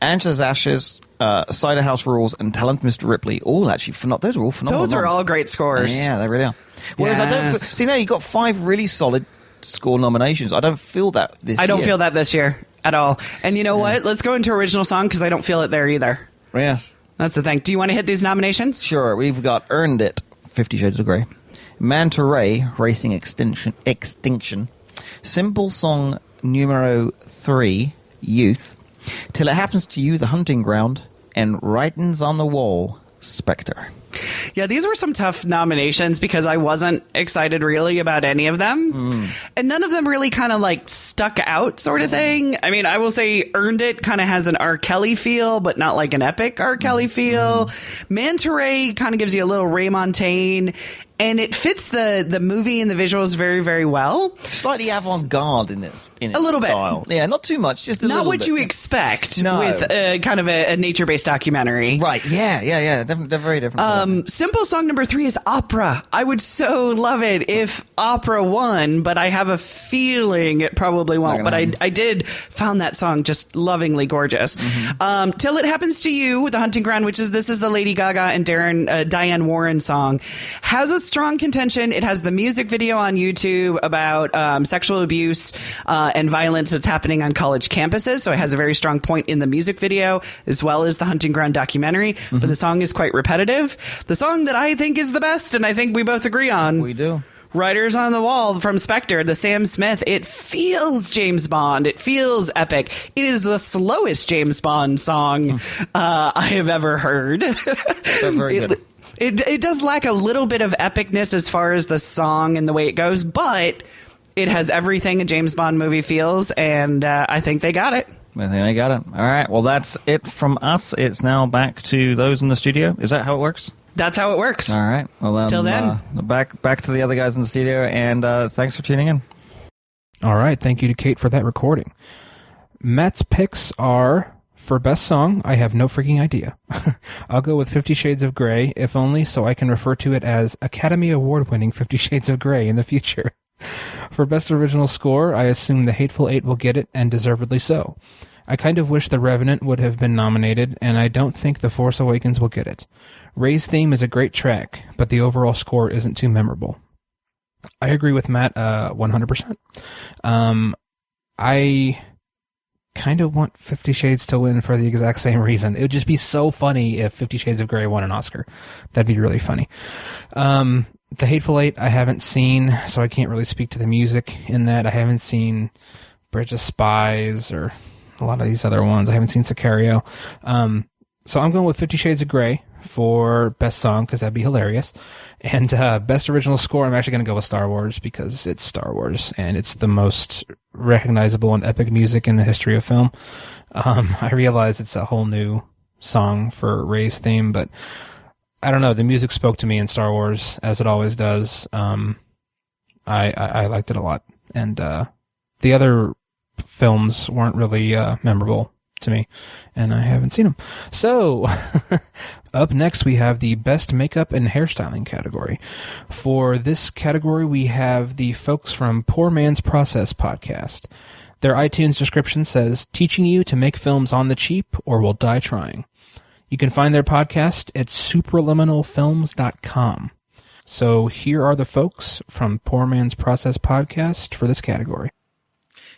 Angela's Ashes, Cider House Rules, and Talent Mr. Ripley. All actually, those are all phenomenal. Those are all great scores. Yeah, they really are. Whereas I don't see now you got 5 really solid score nominations. I don't feel that this year. I don't feel that this year at all. And you know what? Let's go into original song because I don't feel it there either. Yeah. That's the thing. Do you want to hit these nominations? Sure. We've got Earned It, 50 Shades of Grey. Manta Ray, Racing Extinction. Simple Song Numero 3, Youth. Till It Happens to You, The Hunting Ground, and Writings on the Wall, Spectre. Yeah, these were some tough nominations because I wasn't excited really about any of them. And none of them really kind of like stuck out sort of thing. I mean, I will say Earned It kind of has an R. Kelly feel, but not like an epic R. Kelly feel. Manta Ray kind of gives you a little Ray Montaigne. And it fits the movie and the visuals very, very well. Slightly avant-garde in its a little style. Bit. Yeah, not too much, just a not little bit. Not what you expect no. with kind of a nature-based documentary. Right, yeah. They're very different. Simple song number 3 is Opera. I would so love it if Opera won, but I have a feeling it probably won't. But I did found that song just lovingly gorgeous. Till It Happens to You, The Hunting Ground, this is the Lady Gaga and Diane Warren song, has a strong contention. It has the music video on YouTube about sexual abuse and violence that's happening on college campuses. So it has a very strong point in the music video as well as the Hunting Ground documentary. But the song is quite repetitive. The song that I think is the best, and I think we both agree on. We do. Writers on the Wall from Spectre, the Sam Smith. It feels James Bond. It feels epic. It is the slowest James Bond song I have ever heard. Very good. It does lack a little bit of epicness as far as the song and the way it goes, but it has everything a James Bond movie feels, and I think they got it. I think they got it. All right, well, that's it from us. It's now back to those in the studio. Is that how it works? That's how it works. All right. Well, till then, back to the other guys in the studio, and thanks for tuning in. All right. Thank you to Kate for that recording. Matt's picks are... For best song, I have no freaking idea. I'll go with 50 Shades of Grey, if only so I can refer to it as Academy Award-winning 50 Shades of Grey in the future. For best original score, I assume The Hateful Eight will get it, and deservedly so. I kind of wish The Revenant would have been nominated, and I don't think The Force Awakens will get it. Ray's theme is a great track, but the overall score isn't too memorable. I agree with Matt 100%. I kind of want 50 Shades to win for the exact same reason. It would just be so funny if 50 Shades of Grey won an Oscar. That'd be really funny. The Hateful Eight I haven't seen, so I can't really speak to the music in that. I haven't seen Bridge of Spies or a lot of these other ones. I haven't seen Sicario. So I'm going with 50 Shades of Grey for best song because that'd be hilarious. And best original score, I'm actually going to go with Star Wars because it's Star Wars and it's the most recognizable and epic music in the history of film. I realize it's a whole new song for Ray's theme, but I don't know. The music spoke to me in Star Wars as it always does. I liked it a lot. And the other films weren't really memorable to me, and I haven't seen them. So, up next we have the Best Makeup and Hairstyling category. For this category, we have the folks from Poor Man's Process podcast. Their iTunes description says, teaching you to make films on the cheap or will die trying. You can find their podcast at supraliminalfilms.com. So here are the folks from Poor Man's Process podcast for this category.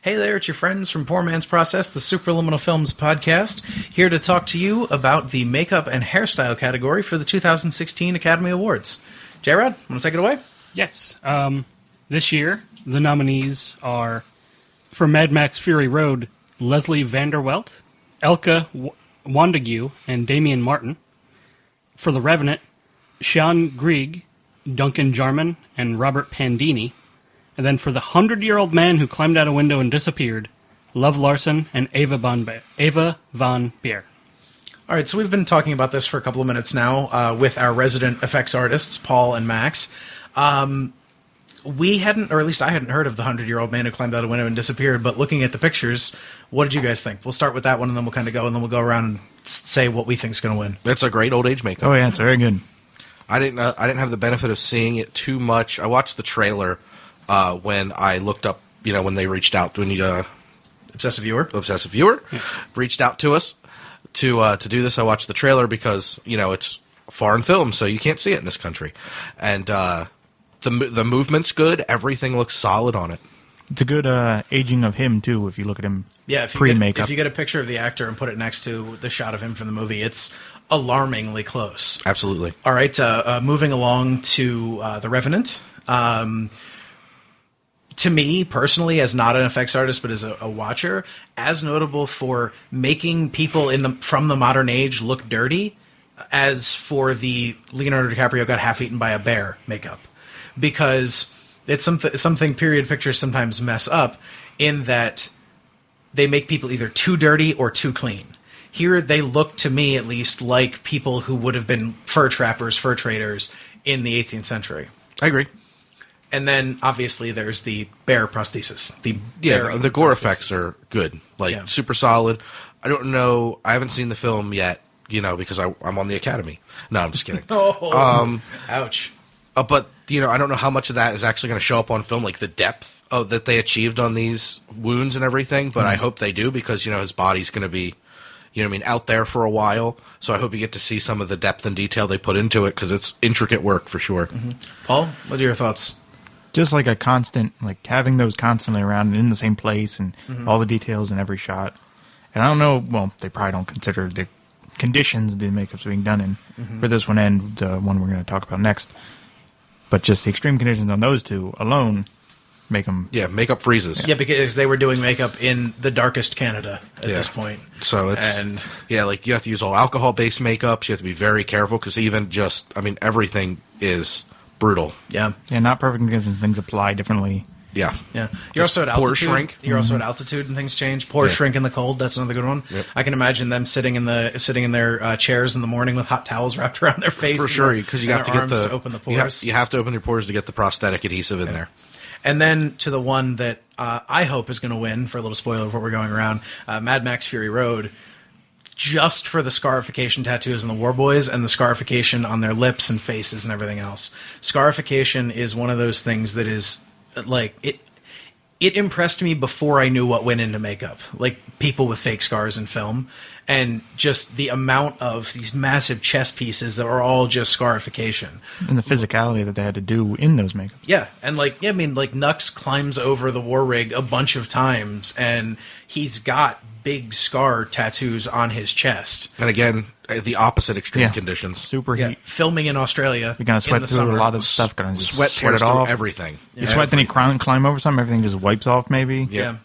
Hey there, it's your friends from Poor Man's Process, the Superliminal Films podcast, here to talk to you about the makeup and hairstyle category for the 2016 Academy Awards. J-Rod, want to take it away? Yes. This year, the nominees are, for Mad Max Fury Road, Leslie Vanderwelt, Elka Wandague, and Damian Martin. For The Revenant, Sean Grieg, Duncan Jarman, and Robert Pandini. And then for The 100-Year-Old Man Who Climbed Out a Window and Disappeared, Love Larson and Ava Von Beer. All right, so we've been talking about this for a couple of minutes now with our resident effects artists, Paul and Max. We hadn't, or at least I hadn't heard of The 100-Year-Old Man Who Climbed Out a Window and Disappeared, but looking at the pictures, what did you guys think? We'll start with that one, and then we'll kind of go, and then we'll go around and say what we think is going to win. It's a great old age makeup. Oh, yeah, it's very good. I didn't have the benefit of seeing it too much. I watched the trailer when I looked up, when they reached out, when you Obsessive Viewer reached out to us to do this. I watched the trailer because it's foreign film, so you can't see it in this country, and the movement's good. Everything looks solid on it. It's a good aging of him too. If you look at him, pre-makeup. If you get a picture of the actor and put it next to the shot of him from the movie, it's alarmingly close. Absolutely. All right, moving along to The Revenant. to me personally, as not an effects artist but as a watcher, as notable for making people from the modern age look dirty as for the Leonardo DiCaprio got half eaten by a bear makeup, because it's something period pictures sometimes mess up in that they make people either too dirty or too clean. Here they look, to me at least, like people who would have been fur trappers, fur traders in the 18th century. I agree. And then obviously there's the bear prosthesis. The gore effects are good, super solid. I don't know. I haven't seen the film yet, because I'm on the Academy. No, I'm just kidding. Ouch. But I don't know how much of that is actually going to show up on film, like the depth that they achieved on these wounds and everything. But I hope they do, because his body's going to be, out there for a while. So I hope you get to see some of the depth and detail they put into it, because it's intricate work for sure. Mm-hmm. Paul, what are your thoughts? Just like a constant, like having those constantly around and in the same place, and all the details in every shot. And I don't know, well, they probably don't consider the conditions the makeup's being done in for this one and the one we're going to talk about next. But just the extreme conditions on those two alone make them... Yeah, makeup freezes. Yeah, because they were doing makeup in the darkest Canada at this point. So it's... you have to use all alcohol-based makeups. You have to be very careful, because even everything is... brutal. Yeah, not perfect because things apply differently. Yeah. You're also at altitude. Pores shrink. You're also at altitude and things change. Pores shrink in the cold. That's another good one. Yep. I can imagine them sitting in their chairs in the morning with hot towels wrapped around their face. For sure, because you have to get to open the pores. You have to open your pores to get the prosthetic adhesive in there. And then to the one that I hope is going to win, for a little spoiler of what we're going around, Mad Max Fury Road. Just for the scarification tattoos on the War Boys and the scarification on their lips and faces and everything else. Scarification is one of those things that is, it impressed me before I knew what went into makeup. Like, people with fake scars in film. And just the amount of these massive chest pieces that are all just scarification. And the physicality that they had to do in those makeups. Yeah, and Nux climbs over the war rig a bunch of times, and he's got big scar tattoos on his chest. And again, the opposite extreme conditions. Super heat. Filming in Australia. You're going to sweat through a lot of stuff. Going to just sweat it off. Everything. You sweat, then you climb over something, everything just wipes off maybe. Yeah.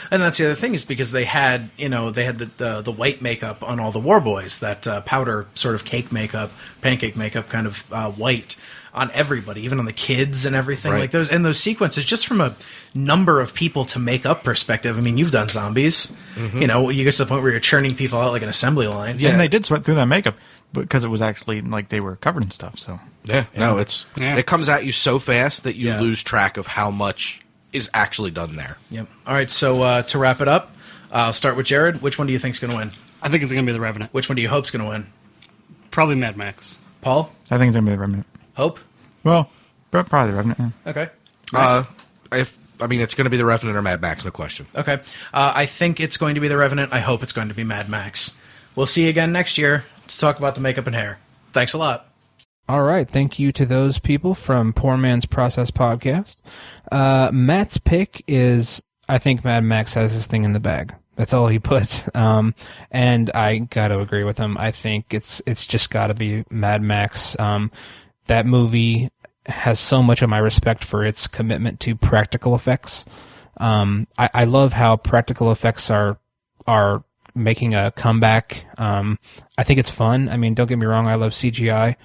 And that's the other thing, is because they had the white makeup on all the War Boys, that powder sort of pancake makeup kind of white on everybody, even on the kids and everything like those. And those sequences, just from a number of people to make up perspective. I mean, you've done zombies. You get to the point where you're churning people out like an assembly line. Yeah, and they did sweat through that makeup because it was actually like they were covered in stuff. So it comes at you so fast that you lose track of how much is actually done there. Yep. All right, so to wrap it up, I'll start with Jared. Which one do you think is going to win? I think it's going to be The Revenant. Which one do you hope is going to win? Probably Mad Max. Paul? I think it's going to be The Revenant. Hope? Well, probably The Revenant. Yeah. Okay. It's going to be The Revenant or Mad Max, no question. Okay. I think it's going to be The Revenant. I hope it's going to be Mad Max. We'll see you again next year to talk about the makeup and hair. Thanks a lot. All right. Thank you to those people from Poor Man's Process Podcast. Matt's pick is, I think Mad Max has this thing in the bag. That's all he puts. And I got to agree with him. I think it's just got to be Mad Max. That movie has so much of my respect for its commitment to practical effects. I love how practical effects are making a comeback. I think it's fun. I mean, don't get me wrong. I love CGI.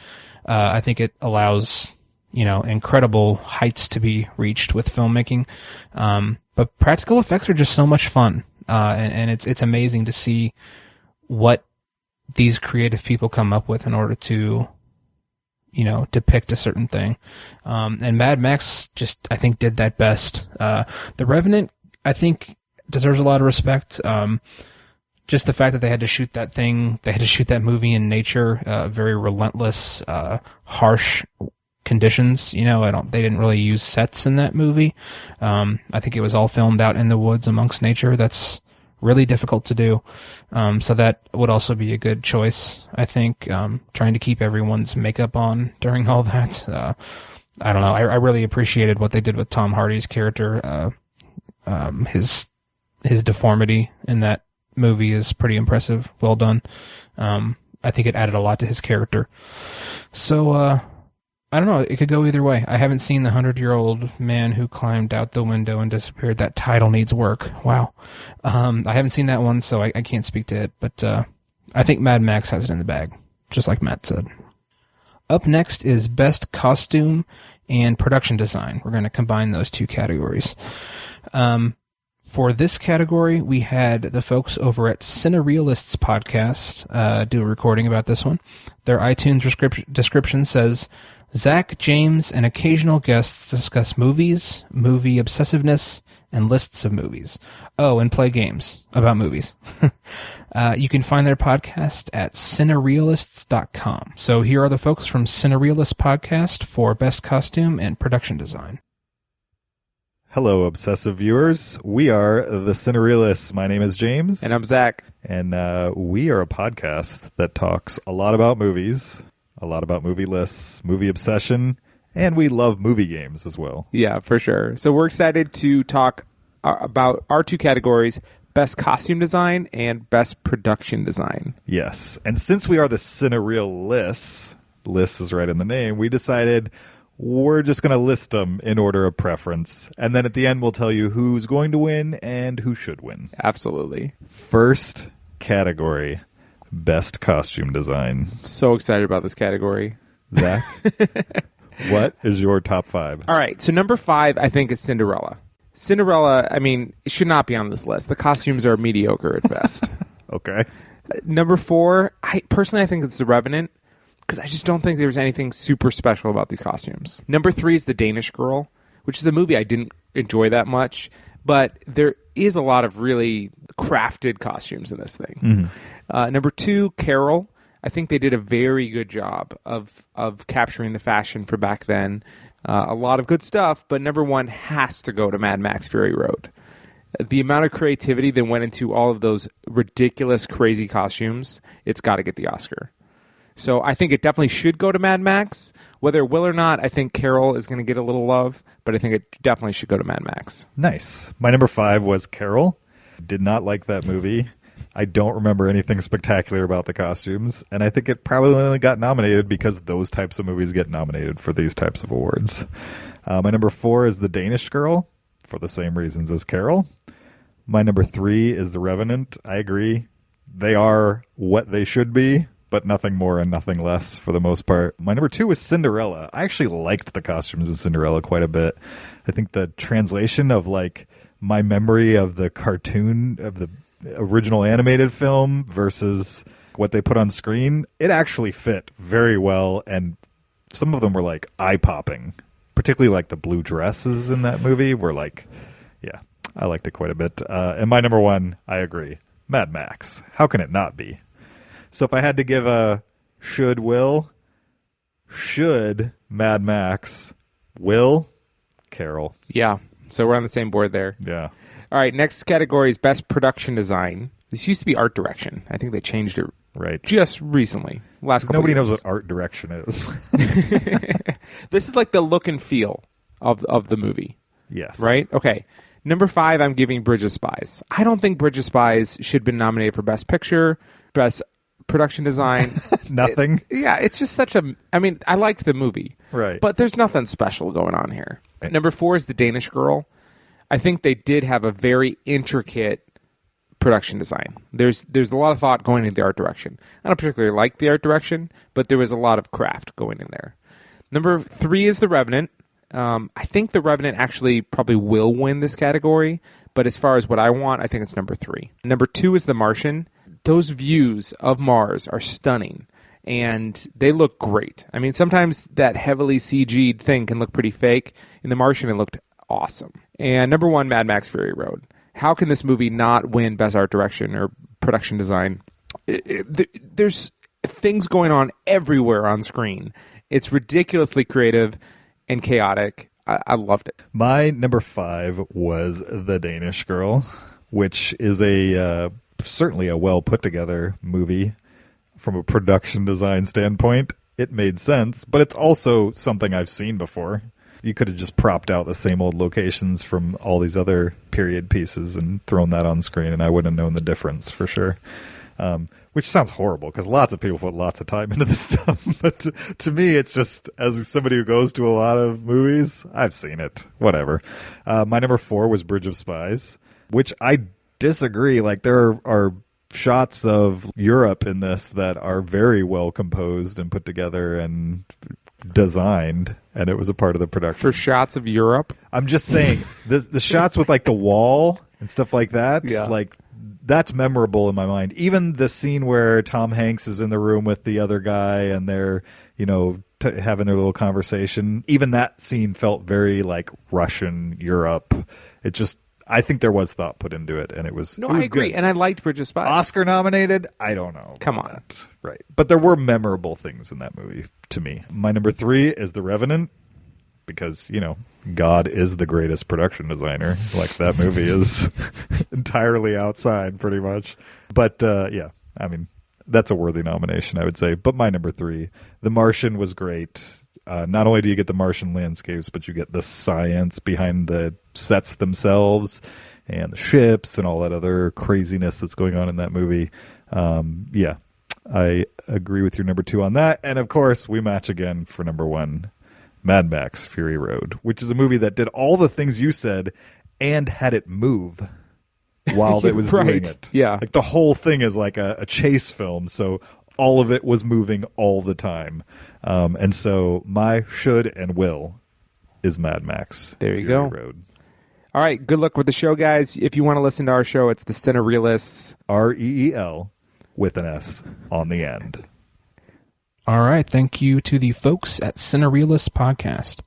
I think it allows, incredible heights to be reached with filmmaking. But practical effects are just so much fun. And it's amazing to see what these creative people come up with in order to, depict a certain thing. And Mad Max I think did that best. The Revenant, I think, deserves a lot of respect. Just the fact that they had to shoot that thing, they had to shoot that movie in nature, very relentless, harsh conditions. They didn't really use sets in that movie. I think it was all filmed out in the woods amongst nature. That's really difficult to do. So that would also be a good choice, I think, trying to keep everyone's makeup on during all that. I don't know. I really appreciated what they did with Tom Hardy's character. His deformity in that movie is pretty impressive. Well done. I think it added a lot to his character. So, I don't know. It could go either way. I haven't seen the 100-year-old man who climbed out the window and disappeared. That title needs work. Wow. I haven't seen that one, so I can't speak to it. But I think Mad Max has it in the bag, just like Matt said. Up next is Best Costume and Production Design. We're going to combine those two categories. For this category, we had the folks over at CineReeLists podcast do a recording about this one. Their iTunes description says, Zach, James, and occasional guests discuss movies, movie obsessiveness, and lists of movies. Oh, and play games about movies. You can find their podcast at CineReeLists.com. So here are the folks from CineReeLists podcast for Best Costume and Production Design. Hello, obsessive viewers. We are the CineReeLists. My name is James. And I'm Zach. And we are a podcast that talks a lot about movies, a lot about movie lists, movie obsession, and we love movie games as well. Yeah, for sure. So we're excited to talk about our two categories, Best Costume Design and Best Production Design. Yes. And since we are the CineReeLists, list is right in the name, we decided we're just going to list them in order of preference. And then at the end, we'll tell you who's going to win and who should win. Absolutely. First category, Best Costume Design. So excited about this category. Zach, what is your top 5? All right. So number 5, I think, is Cinderella. Cinderella, I mean, it should not be on this list. The costumes are mediocre at best. Okay. Number 4, I think it's The Revenant, because I just don't think there's anything super special about these costumes. Number 3 is The Danish Girl, which is a movie I didn't enjoy that much, but there is a lot of really crafted costumes in this thing. Mm-hmm. Number 2, Carol. I think they did a very good job of capturing the fashion for back then. A lot of good stuff, but number 1 has to go to Mad Max Fury Road. The amount of creativity that went into all of those ridiculous, crazy costumes, it's got to get the Oscar. So I think it definitely should go to Mad Max. Whether it will or not, I think Carol is going to get a little love, but I think it definitely should go to Mad Max. Nice. My number 5 was Carol. Did not like that movie. I don't remember anything spectacular about the costumes, and I think it probably only got nominated because those types of movies get nominated for these types of awards. My number 4 is The Danish Girl, for the same reasons as Carol. My number 3 is The Revenant. I agree. They are what they should be, but nothing more and nothing less for the most part. My number 2 is Cinderella. I actually liked the costumes in Cinderella quite a bit. I think the translation of like my memory of the cartoon, of the original animated film versus what they put on screen, it actually fit very well, and some of them were like eye-popping. Particularly like the blue dresses in that movie were like, yeah, I liked it quite a bit. And my number 1, I agree, Mad Max. How can it not be? So if I had to give a should Mad Max, will Carol. Yeah, so we're on the same board there. Yeah. All right, next category is Best Production Design. This used to be Art Direction. I think they changed it just recently. Nobody knows what Art Direction is. This is like the look and feel of the movie. Yes. Right? Okay. Number 5, I'm giving Bridge of Spies. I don't think Bridge of Spies should have been nominated for Best Picture, Best Production Design. Nothing. It's just such a... I mean, I liked the movie. Right. But there's nothing special going on here. Right. Number 4 is The Danish Girl. I think they did have a very intricate production design. There's a lot of thought going into the art direction. I don't particularly like the art direction, but there was a lot of craft going in there. Number 3 is The Revenant. I think The Revenant actually probably will win this category, but as far as what I want, I think it's number 3. Number 2 is The Martian. Those views of Mars are stunning, and they look great. I mean, sometimes that heavily CG'd thing can look pretty fake. In The Martian, it looked awesome. And number 1, Mad Max Fury Road. How can this movie not win Best Art Direction or Production Design? There's things going on everywhere on screen. It's ridiculously creative and chaotic. I loved it. My number 5 was The Danish Girl, which is certainly a well put together movie from a production design standpoint. It made sense, but it's also something I've seen before. You could have just propped out the same old locations from all these other period pieces and thrown that on screen, and I wouldn't have known the difference for sure. which sounds horrible because lots of people put lots of time into this stuff. But to me, it's just, as somebody who goes to a lot of movies, I've seen it. Whatever. My number 4 was Bridge of Spies, which I disagree. Like, there are shots of Europe in this that are very well composed and put together and designed, and it was a part of the production. For shots of Europe? I'm just saying, the shots with, like, the wall and stuff like that, like, that's memorable in my mind. Even the scene where Tom Hanks is in the room with the other guy and they're, having their little conversation, even that scene felt very, like, Russian Europe. It just, I think there was thought put into it, and it was. No, it was I agree, good. and I liked Bridge of Spies. Oscar nominated? I don't know. Come on, that. Right? But there were memorable things in that movie to me. My number 3 is The Revenant, because God is the greatest production designer. Like, that movie is entirely outside, pretty much. But yeah, I mean, that's a worthy nomination, I would say. But my number 3, The Martian, was great. Not only do you get the Martian landscapes, but you get the science behind the sets themselves and the ships and all that other craziness that's going on in that movie. Yeah, I agree with your number 2 on that. And of course, we match again for number 1, Mad Max Fury Road, which is a movie that did all the things you said and had it move while it was doing it. Yeah. Like, the whole thing is like a chase film, so all of it was moving all the time. And so my should and will is Mad Max. There you Fury go. Road. All right, good luck with the show, guys. If you want to listen to our show, it's the CineReeLists. REEL with an S on the end. All right, thank you to the folks at CineReeLists Podcast.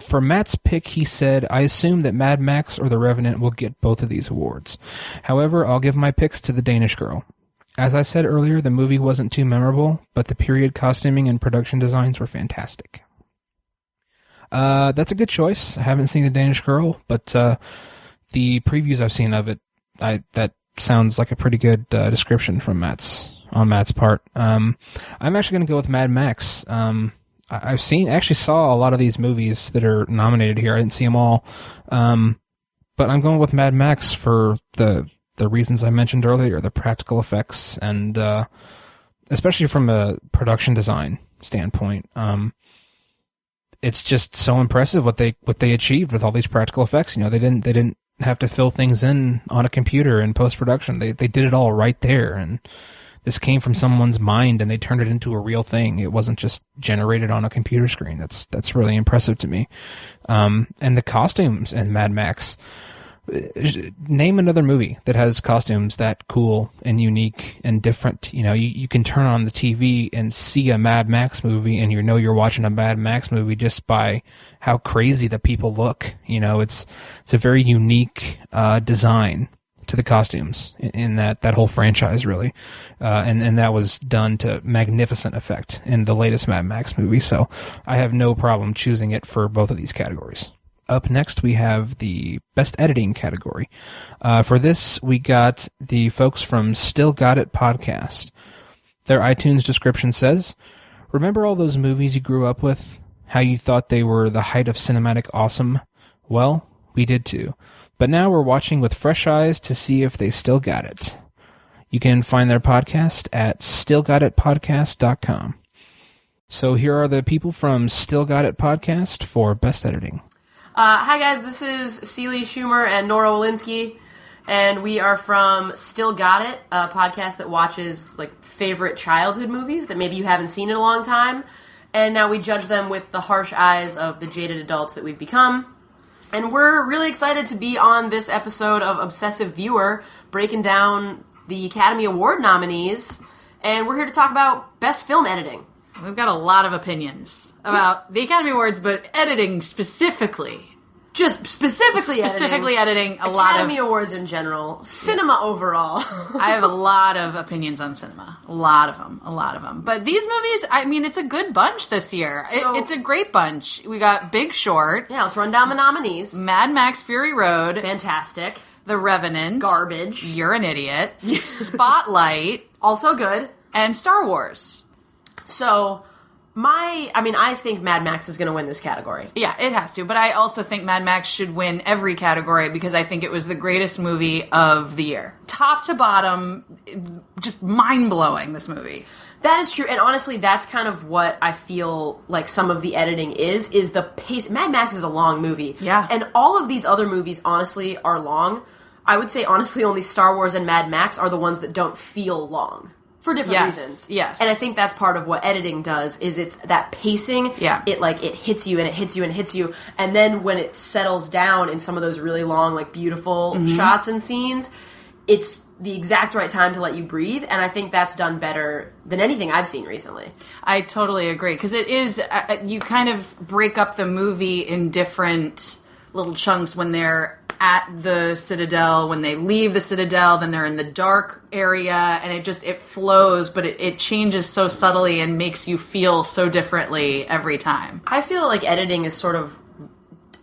For Matt's pick, he said, I assume that Mad Max or The Revenant will get both of these awards. However, I'll give my picks to The Danish Girl. As I said earlier, the movie wasn't too memorable, but the period costuming and production designs were fantastic. That's a good choice. I haven't seen The Danish Girl, but the previews I've seen of it, that sounds like a pretty good description from Matt's part. I'm actually going to go with Mad Max. I actually saw a lot of these movies that are nominated here. I didn't see them all, but I'm going with Mad Max for the reasons I mentioned earlier, the practical effects, and especially from a production design standpoint. It's just so impressive what they achieved with all these practical effects. They didn't have to fill things in on a computer in post-production. They did it all right there, and this came from someone's mind, and they turned it into a real thing. It wasn't just generated on a computer screen. That's really impressive to me. And the costumes in Mad Max. Name another movie that has costumes that cool and unique and different. You can turn on the TV and see a Mad Max movie, and you're watching a Mad Max movie just by how crazy the people look. It's a very unique design to the costumes in that whole franchise, really, and that was done to magnificent effect in the latest Mad Max movie. So I have no problem choosing it for both of these categories. Up next, we have the Best Editing category. For this, we got the folks from Still Got It podcast. Their iTunes description says, remember all those movies you grew up with? How you thought they were the height of cinematic awesome? Well, we did too. But now we're watching with fresh eyes to see if they still got it. You can find their podcast at stillgotitpodcast.com. So here are the people from Still Got It podcast for Best Editing. Hi guys, this is Celie Schumer and Nora Walensky, and we are from Still Got It, a podcast that watches favorite childhood movies that maybe you haven't seen in a long time, and now we judge them with the harsh eyes of the jaded adults that we've become. And we're really excited to be on this episode of Obsessive Viewer, breaking down the Academy Award nominees, and we're here to talk about Best Film Editing. We've got a lot of opinions about the Academy Awards, but editing specifically. Just specifically editing a lot of... Academy Awards in general. Cinema overall. I have a lot of opinions on cinema. A lot of them. But these movies, I mean, it's a good bunch this year. It's a great bunch. We got Big Short. Yeah, let's run down the nominees. Mad Max Fury Road. Fantastic. The Revenant. Garbage. You're an idiot. Spotlight. Also good. And Star Wars. So, I think Mad Max is going to win this category. Yeah, it has to. But I also think Mad Max should win every category because I think it was the greatest movie of the year. Top to bottom, just mind-blowing, this movie. That is true, and honestly, that's kind of what I feel like some of the editing is the pace. Mad Max is a long movie. Yeah. And all of these other movies, honestly, are long. I would say, honestly, only Star Wars and Mad Max are the ones that don't feel long. For different reasons. Yes. And I think that's part of what editing does, is it's that pacing. Yeah. It hits you and it hits you and it hits you. And then when it settles down in some of those really long, like, beautiful shots and scenes, it's the exact right time to let you breathe. And I think that's done better than anything I've seen recently. I totally agree. Because it is, you kind of break up the movie in different little chunks when they're at the Citadel, when they leave the Citadel, then they're in the dark area, and it flows, but it changes so subtly and makes you feel so differently every time. I feel like editing is sort of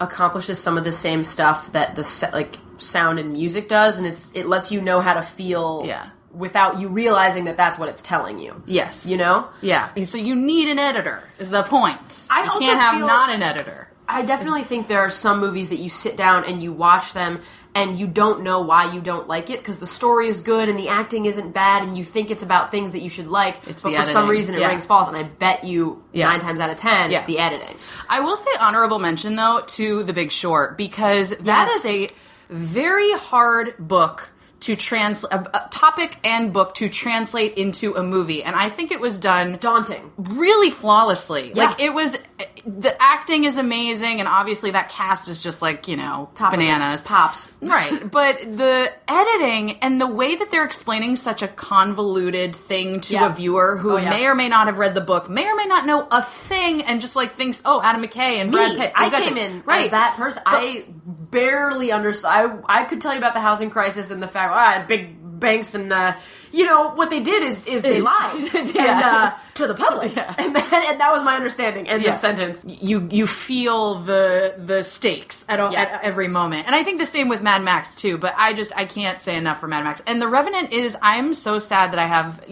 accomplishes some of the same stuff that the sound and music does, and it lets you know how to feel without you realizing that that's what it's telling you. Yes. You know? Yeah. So you need an editor, is the point. You also can't have not an editor. I definitely think there are some movies that you sit down and you watch them and you don't know why you don't like it because the story is good and the acting isn't bad and you think it's about things that you should like, but for some reason it rings false, and I bet you 9 times out of 10 it's the editing. I will say honorable mention, though, to The Big Short, because that is a very hard book to translate, a topic and book to translate into a movie, and I think it was done daunting, really flawlessly. Like, it was, the acting is amazing, and obviously that cast is just like, top bananas, pops, right? But the editing and the way that they're explaining such a convoluted thing to a viewer who may or may not have read the book, may or may not know a thing, and just like thinks, oh, Adam McKay and Brad Pitt. I came in as that person. I barely understood. I could tell you about the housing crisis and the fact, big banks, and what they did is they lied and, to the public, and that was my understanding. End of sentence. You feel the stakes at every moment, and I think the same with Mad Max too. But I can't say enough for Mad Max. And The Revenant I'm so sad that I have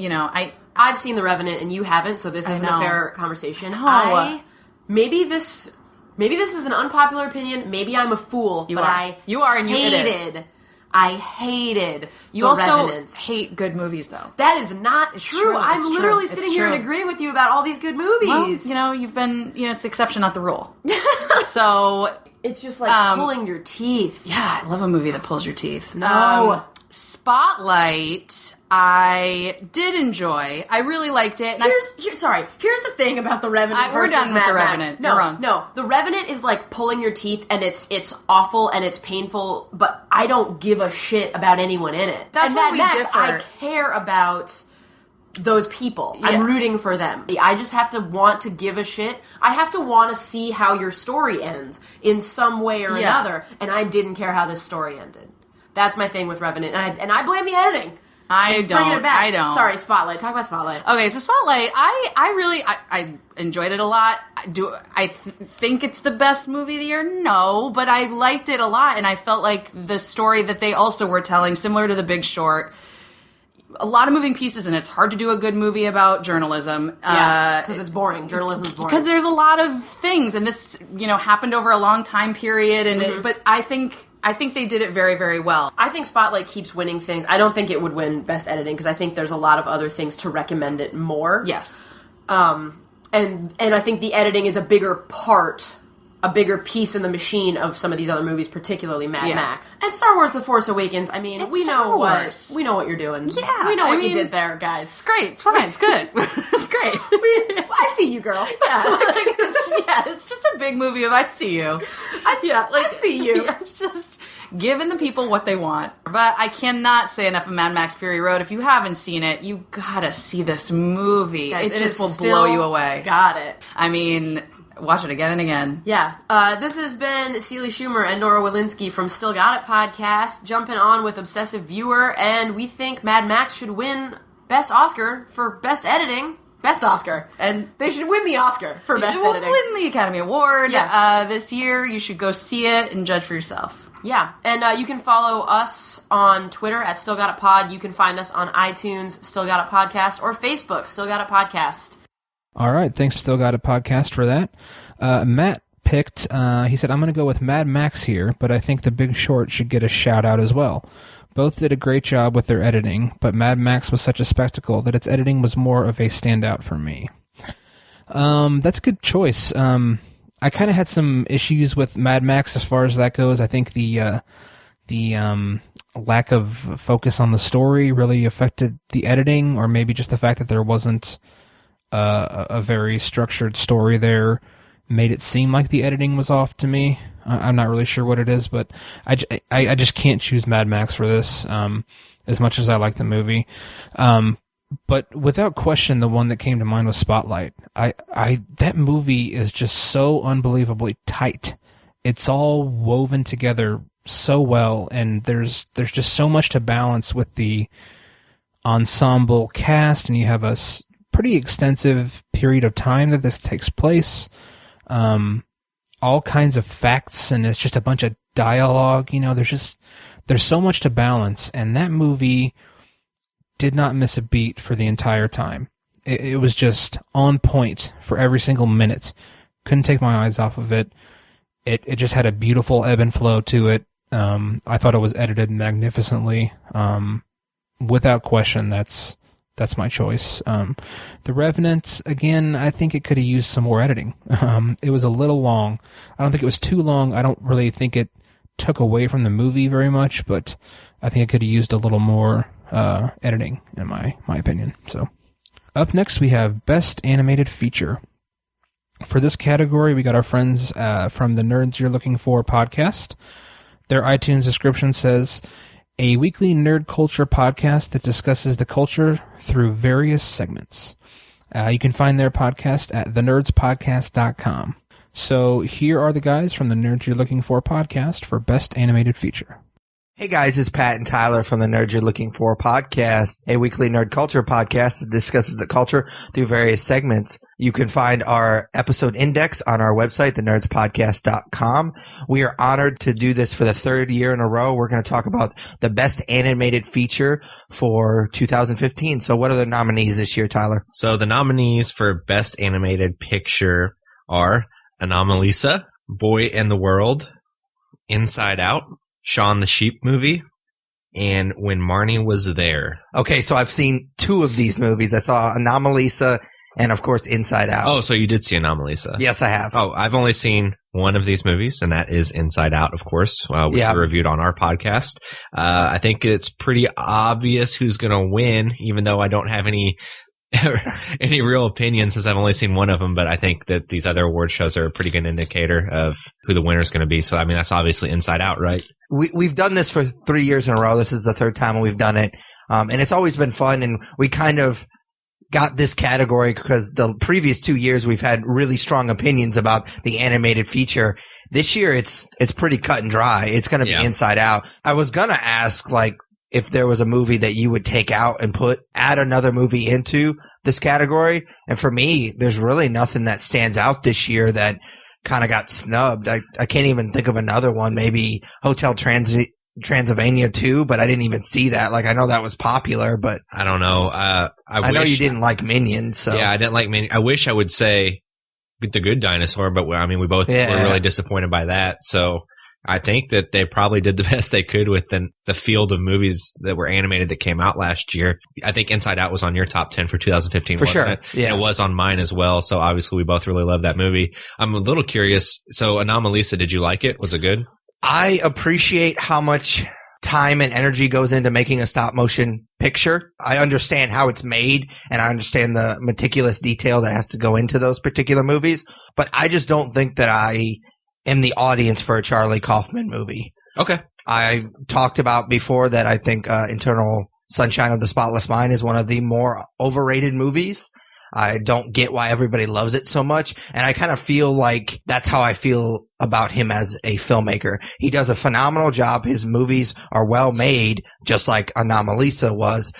I've seen The Revenant and you haven't, so this isn't a fair conversation. No. Maybe this is an unpopular opinion. Maybe I'm a fool. You are, and hated. I hated You also hate good movies, though. That is not true. I'm literally sitting here and agreeing with you about all these good movies. Well, you've been, it's the exception, not the rule. So it's just like pulling your teeth. Yeah, I love a movie that pulls your teeth. No. Spotlight, I did enjoy. I really liked it. And Here's the thing about The Revenant versus we're done with The Revenant. No, You're wrong. No, The Revenant is like pulling your teeth, and it's awful and it's painful, but I don't give a shit about anyone in it. That's where we differ. I care about those people. Yeah. I'm rooting for them. I just have to want to give a shit. I have to want to see how your story ends in some way or another, and I didn't care how this story ended. That's my thing with Revenant, and I blame the editing. I don't. Sorry, Spotlight. Talk about Spotlight. Okay, so Spotlight, I really enjoyed it a lot. I think it's the best movie of the year? No, but I liked it a lot, and I felt like the story that they also were telling, similar to The Big Short, a lot of moving pieces, and it's hard to do a good movie about journalism. Yeah, because it's boring. Journalism's boring. Because there's a lot of things, and this, happened over a long time period, and but I think they did it very, very well. I think Spotlight keeps winning things. I don't think it would win Best Editing because I think there's a lot of other things to recommend it more. Yes. And I think the editing is a bigger piece in the machine of some of these other movies, particularly Mad Max. And Star Wars The Force Awakens, we know what you're doing. Yeah. We know what you did there, guys. It's great. It's fine. It's good. It's great. I see you, girl. Yeah. It's just a big movie of I see you. I see you. It's just giving the people what they want. But I cannot say enough of Mad Max Fury Road. If you haven't seen it, you gotta see this movie. Guys, it just will blow you away. Got it. Watch it again and again. Yeah. This has been Celie Schumer and Nora Walensky from Still Got It podcast, jumping on with Obsessive Viewer, and we think Mad Max should win Best Oscar for Best Editing. Best Oscar. And they should win the Oscar for Best Editing. Win the Academy Award this year. You should go see it and judge for yourself. Yeah. And you can follow us on Twitter at Still Got It Pod. You can find us on iTunes, Still Got It Podcast, or Facebook, Still Got It Podcast. All right. Thanks, Still Got It Podcast, for that. Matt picked, he said, I'm going to go with Mad Max here, but I think The Big Short should get a shout-out as well. Both did a great job with their editing, but Mad Max was such a spectacle that its editing was more of a standout for me. That's a good choice. I kind of had some issues with Mad Max as far as that goes. I think the lack of focus on the story really affected the editing, or maybe just the fact that there wasn't a very structured story there made it seem like the editing was off to me. I'm not really sure what it is, but I just can't choose Mad Max for this, as much as I like the movie. But without question, the one that came to mind was Spotlight. That movie is just so unbelievably tight. It's all woven together so well, and there's just so much to balance with the ensemble cast, and you have a pretty extensive period of time that this takes place. All kinds of facts, and it's just a bunch of dialogue. There's so much to balance, and that movie did not miss a beat for the entire time. It was just on point for every single minute. Couldn't take my eyes off of it. It just had a beautiful ebb and flow to it. I thought it was edited magnificently. Without question, that's my choice. The Revenant, again, I think it could have used some more editing. It was a little long. I don't think it was too long. I don't really think it took away from the movie very much, but I think it could have used a little more editing, in my opinion. So, up next we have Best Animated Feature. For this category, we got our friends from the Nerds You're Looking For podcast. Their iTunes description says, a weekly nerd culture podcast that discusses the culture through various segments. You can find their podcast at thenerdspodcast.com. So here are the guys from the Nerds You're Looking For podcast for Best Animated Feature. Hey guys, it's Pat and Tyler from the Nerds You're Looking For podcast, a weekly nerd culture podcast that discusses the culture through various segments. You can find our episode index on our website, thenerdspodcast.com. We are honored to do this for the third year in a row. We're going to talk about the best animated feature for 2015. So what are the nominees this year, Tyler? So the nominees for Best Animated Picture are Anomalisa, Boy and the World, Inside Out, Shaun the Sheep movie, and When Marnie Was There. Okay, so I've seen two of these movies. I saw Anomalisa and, of course, Inside Out. Oh, so you did see Anomalisa? Yes, I have. Oh, I've only seen one of these movies, and that is Inside Out, of course, which we reviewed on our podcast. I think it's pretty obvious who's going to win, even though I don't have any real opinion since I've only seen one of them, but I think that these other award shows are a pretty good indicator of who the winner is going to be. So, I mean, that's obviously Inside Out, right? We've done this for 3 years in a row. This is the third time we've done it. And it's always been fun. And we kind of got this category because the previous 2 years we've had really strong opinions about the animated feature. This year it's pretty cut and dry. It's going to be Inside Out. I was going to ask, like, if there was a movie that you would take out and add another movie into this category. And for me, there's really nothing that stands out this year that kind of got snubbed. I can't even think of another one. Maybe Hotel Transylvania 2, but I didn't even see that. Like, I know that was popular, but I don't know. I know you didn't like Minions. So yeah, I didn't like Minions. I wish I would say The Good Dinosaur, but I mean, we both were really disappointed by that. So I think that they probably did the best they could with the field of movies that were animated that came out last year. I think Inside Out was on your top 10 for 2015, for sure. It? Yeah. And it was on mine as well. So obviously we both really love that movie. I'm a little curious. So Anomalisa, did you like it? Was it good? I appreciate how much time and energy goes into making a stop motion picture. I understand how it's made, and I understand the meticulous detail that has to go into those particular movies. But I just don't think that I am the audience for a Charlie Kaufman movie. Okay. I talked about before that I think Eternal Sunshine of the Spotless Mind is one of the more overrated movies. I don't get why everybody loves it so much. And I kind of feel like that's how I feel about him as a filmmaker. He does a phenomenal job. His movies are well made, just like Anomalisa was.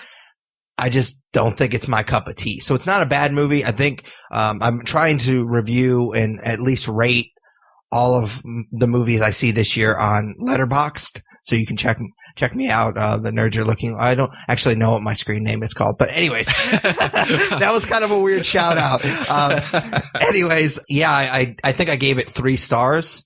I just don't think it's my cup of tea. So it's not a bad movie. I think I'm trying to review and at least rate all of the movies I see this year on Letterboxd. So you can check check me out. The Nerds Are Looking. I don't actually know what my screen name is called, but anyways, that was kind of a weird shout out. Anyways, yeah, I think I gave it 3 stars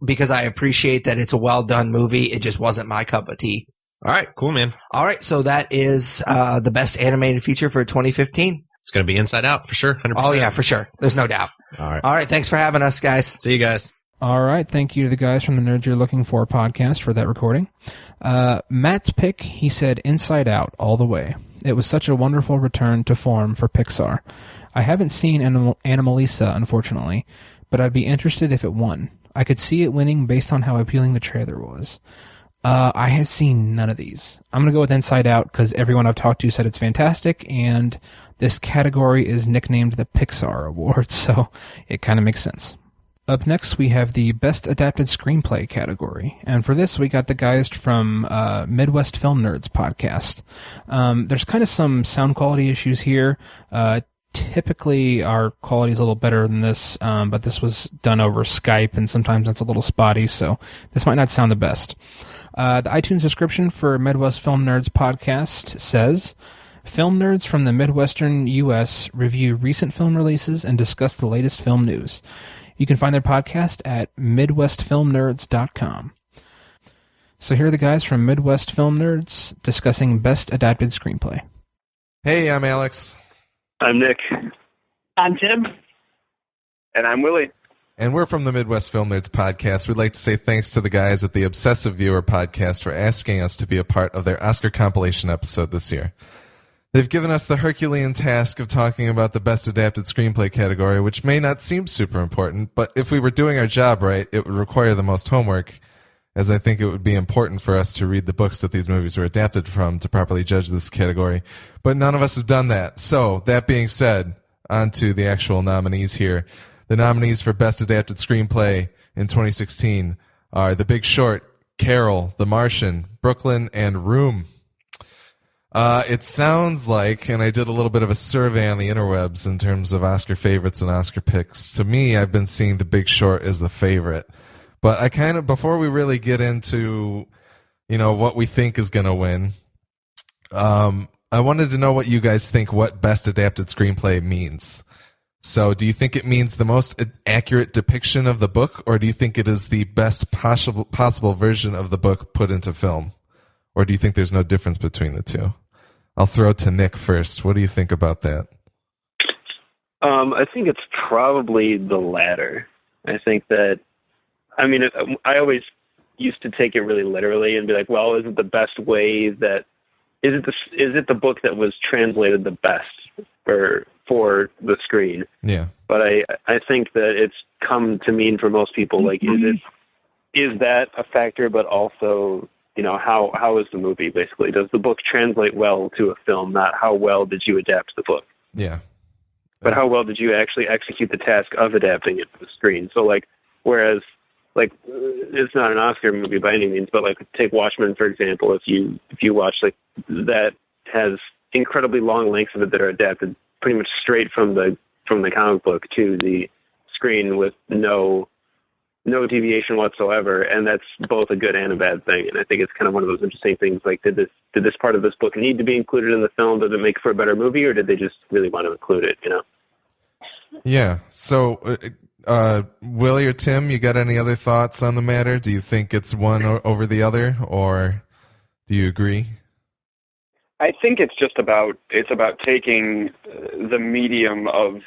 because I appreciate that it's a well done movie. It just wasn't my cup of tea. All right, cool, man. All right, so that is the best animated feature for 2015. It's going to be Inside Out for sure, 100%. Oh, yeah, for sure. There's no doubt. All right. All right, thanks for having us, guys. See you guys. All right, thank you to the guys from the Nerds You're Looking For podcast for that recording. Matt's pick, he said Inside Out all the way. It was such a wonderful return to form for Pixar. I haven't seen Anomalisa, unfortunately, but I'd be interested if it won. I could see it winning based on how appealing the trailer was. I have seen none of these. I'm going to go with Inside Out because everyone I've talked to said it's fantastic, and this category is nicknamed the Pixar Award, so it kind of makes sense. Up next, we have the Best Adapted Screenplay category, and for this, we got the guys from Midwest Film Nerds podcast. There's kind of some sound quality issues here. Typically, our quality is a little better than this, but this was done over Skype, and sometimes that's a little spotty, so this might not sound the best. The iTunes description for Midwest Film Nerds podcast says, film nerds from the Midwestern U.S. review recent film releases and discuss the latest film news. You can find their podcast at MidwestFilmNerds.com. So here are the guys from Midwest Film Nerds discussing Best Adapted Screenplay. Hey, I'm Alex. I'm Nick. I'm Tim. And I'm Willie. And we're from the Midwest Film Nerds podcast. We'd like to say thanks to the guys at the Obsessive Viewer podcast for asking us to be a part of their Oscar compilation episode this year. They've given us the Herculean task of talking about the Best Adapted Screenplay category, which may not seem super important, but if we were doing our job right, it would require the most homework, as I think it would be important for us to read the books that these movies were adapted from to properly judge this category. But none of us have done that. So, that being said, on to the actual nominees here. The nominees for Best Adapted Screenplay in 2016 are The Big Short, Carol, The Martian, Brooklyn, and Room. It sounds like, and I did a little bit of a survey on the interwebs in terms of Oscar favorites and Oscar picks. To me, I've been seeing The Big Short as the favorite. But I kind of, before we really get into, what we think is going to win, I wanted to know what you guys think what Best Adapted Screenplay means. So do you think it means the most accurate depiction of the book, or do you think it is the best possible version of the book put into film? Or do you think there's no difference between the two? I'll throw to Nick first. What do you think about that? I think it's probably the latter. I think that, I always used to take it really literally and be like, well, is it the best way that, is it the book that was translated the best for the screen? Yeah. But I think that it's come to mean for most people, like, is that a factor, but also, how is the movie, basically? Does the book translate well to a film, not how well did you adapt the book? Yeah. But how well did you actually execute the task of adapting it to the screen? So, whereas, it's not an Oscar movie by any means, but, take Watchmen, for example. If you watch, that has incredibly long lengths of it that are adapted pretty much straight from the comic book to the screen with no deviation whatsoever, and that's both a good and a bad thing. And I think it's kind of one of those interesting things, did this part of this book need to be included in the film? Does it make for a better movie, or did they just really want to include it, Yeah. So, Willie or Tim, you got any other thoughts on the matter? Do you think it's one over the other, or do you agree? I think it's about taking the medium of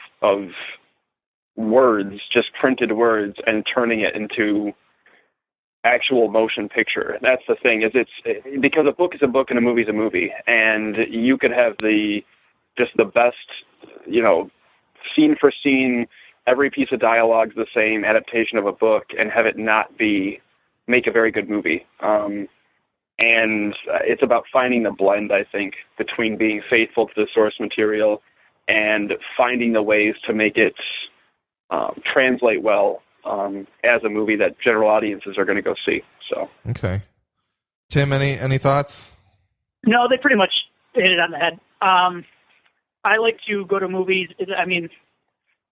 words, just printed words, and turning it into actual motion picture. That's the thing, is it's because a book is a book and a movie is a movie, and you could have the best, scene for scene, every piece of dialogue's the same adaptation of a book, and have it not make a very good movie. And it's about finding the blend, I think, between being faithful to the source material and finding the ways to make it translate well as a movie that general audiences are going to go see. So, okay, Tim, any thoughts? No, they pretty much hit it on the head. I like to go to movies.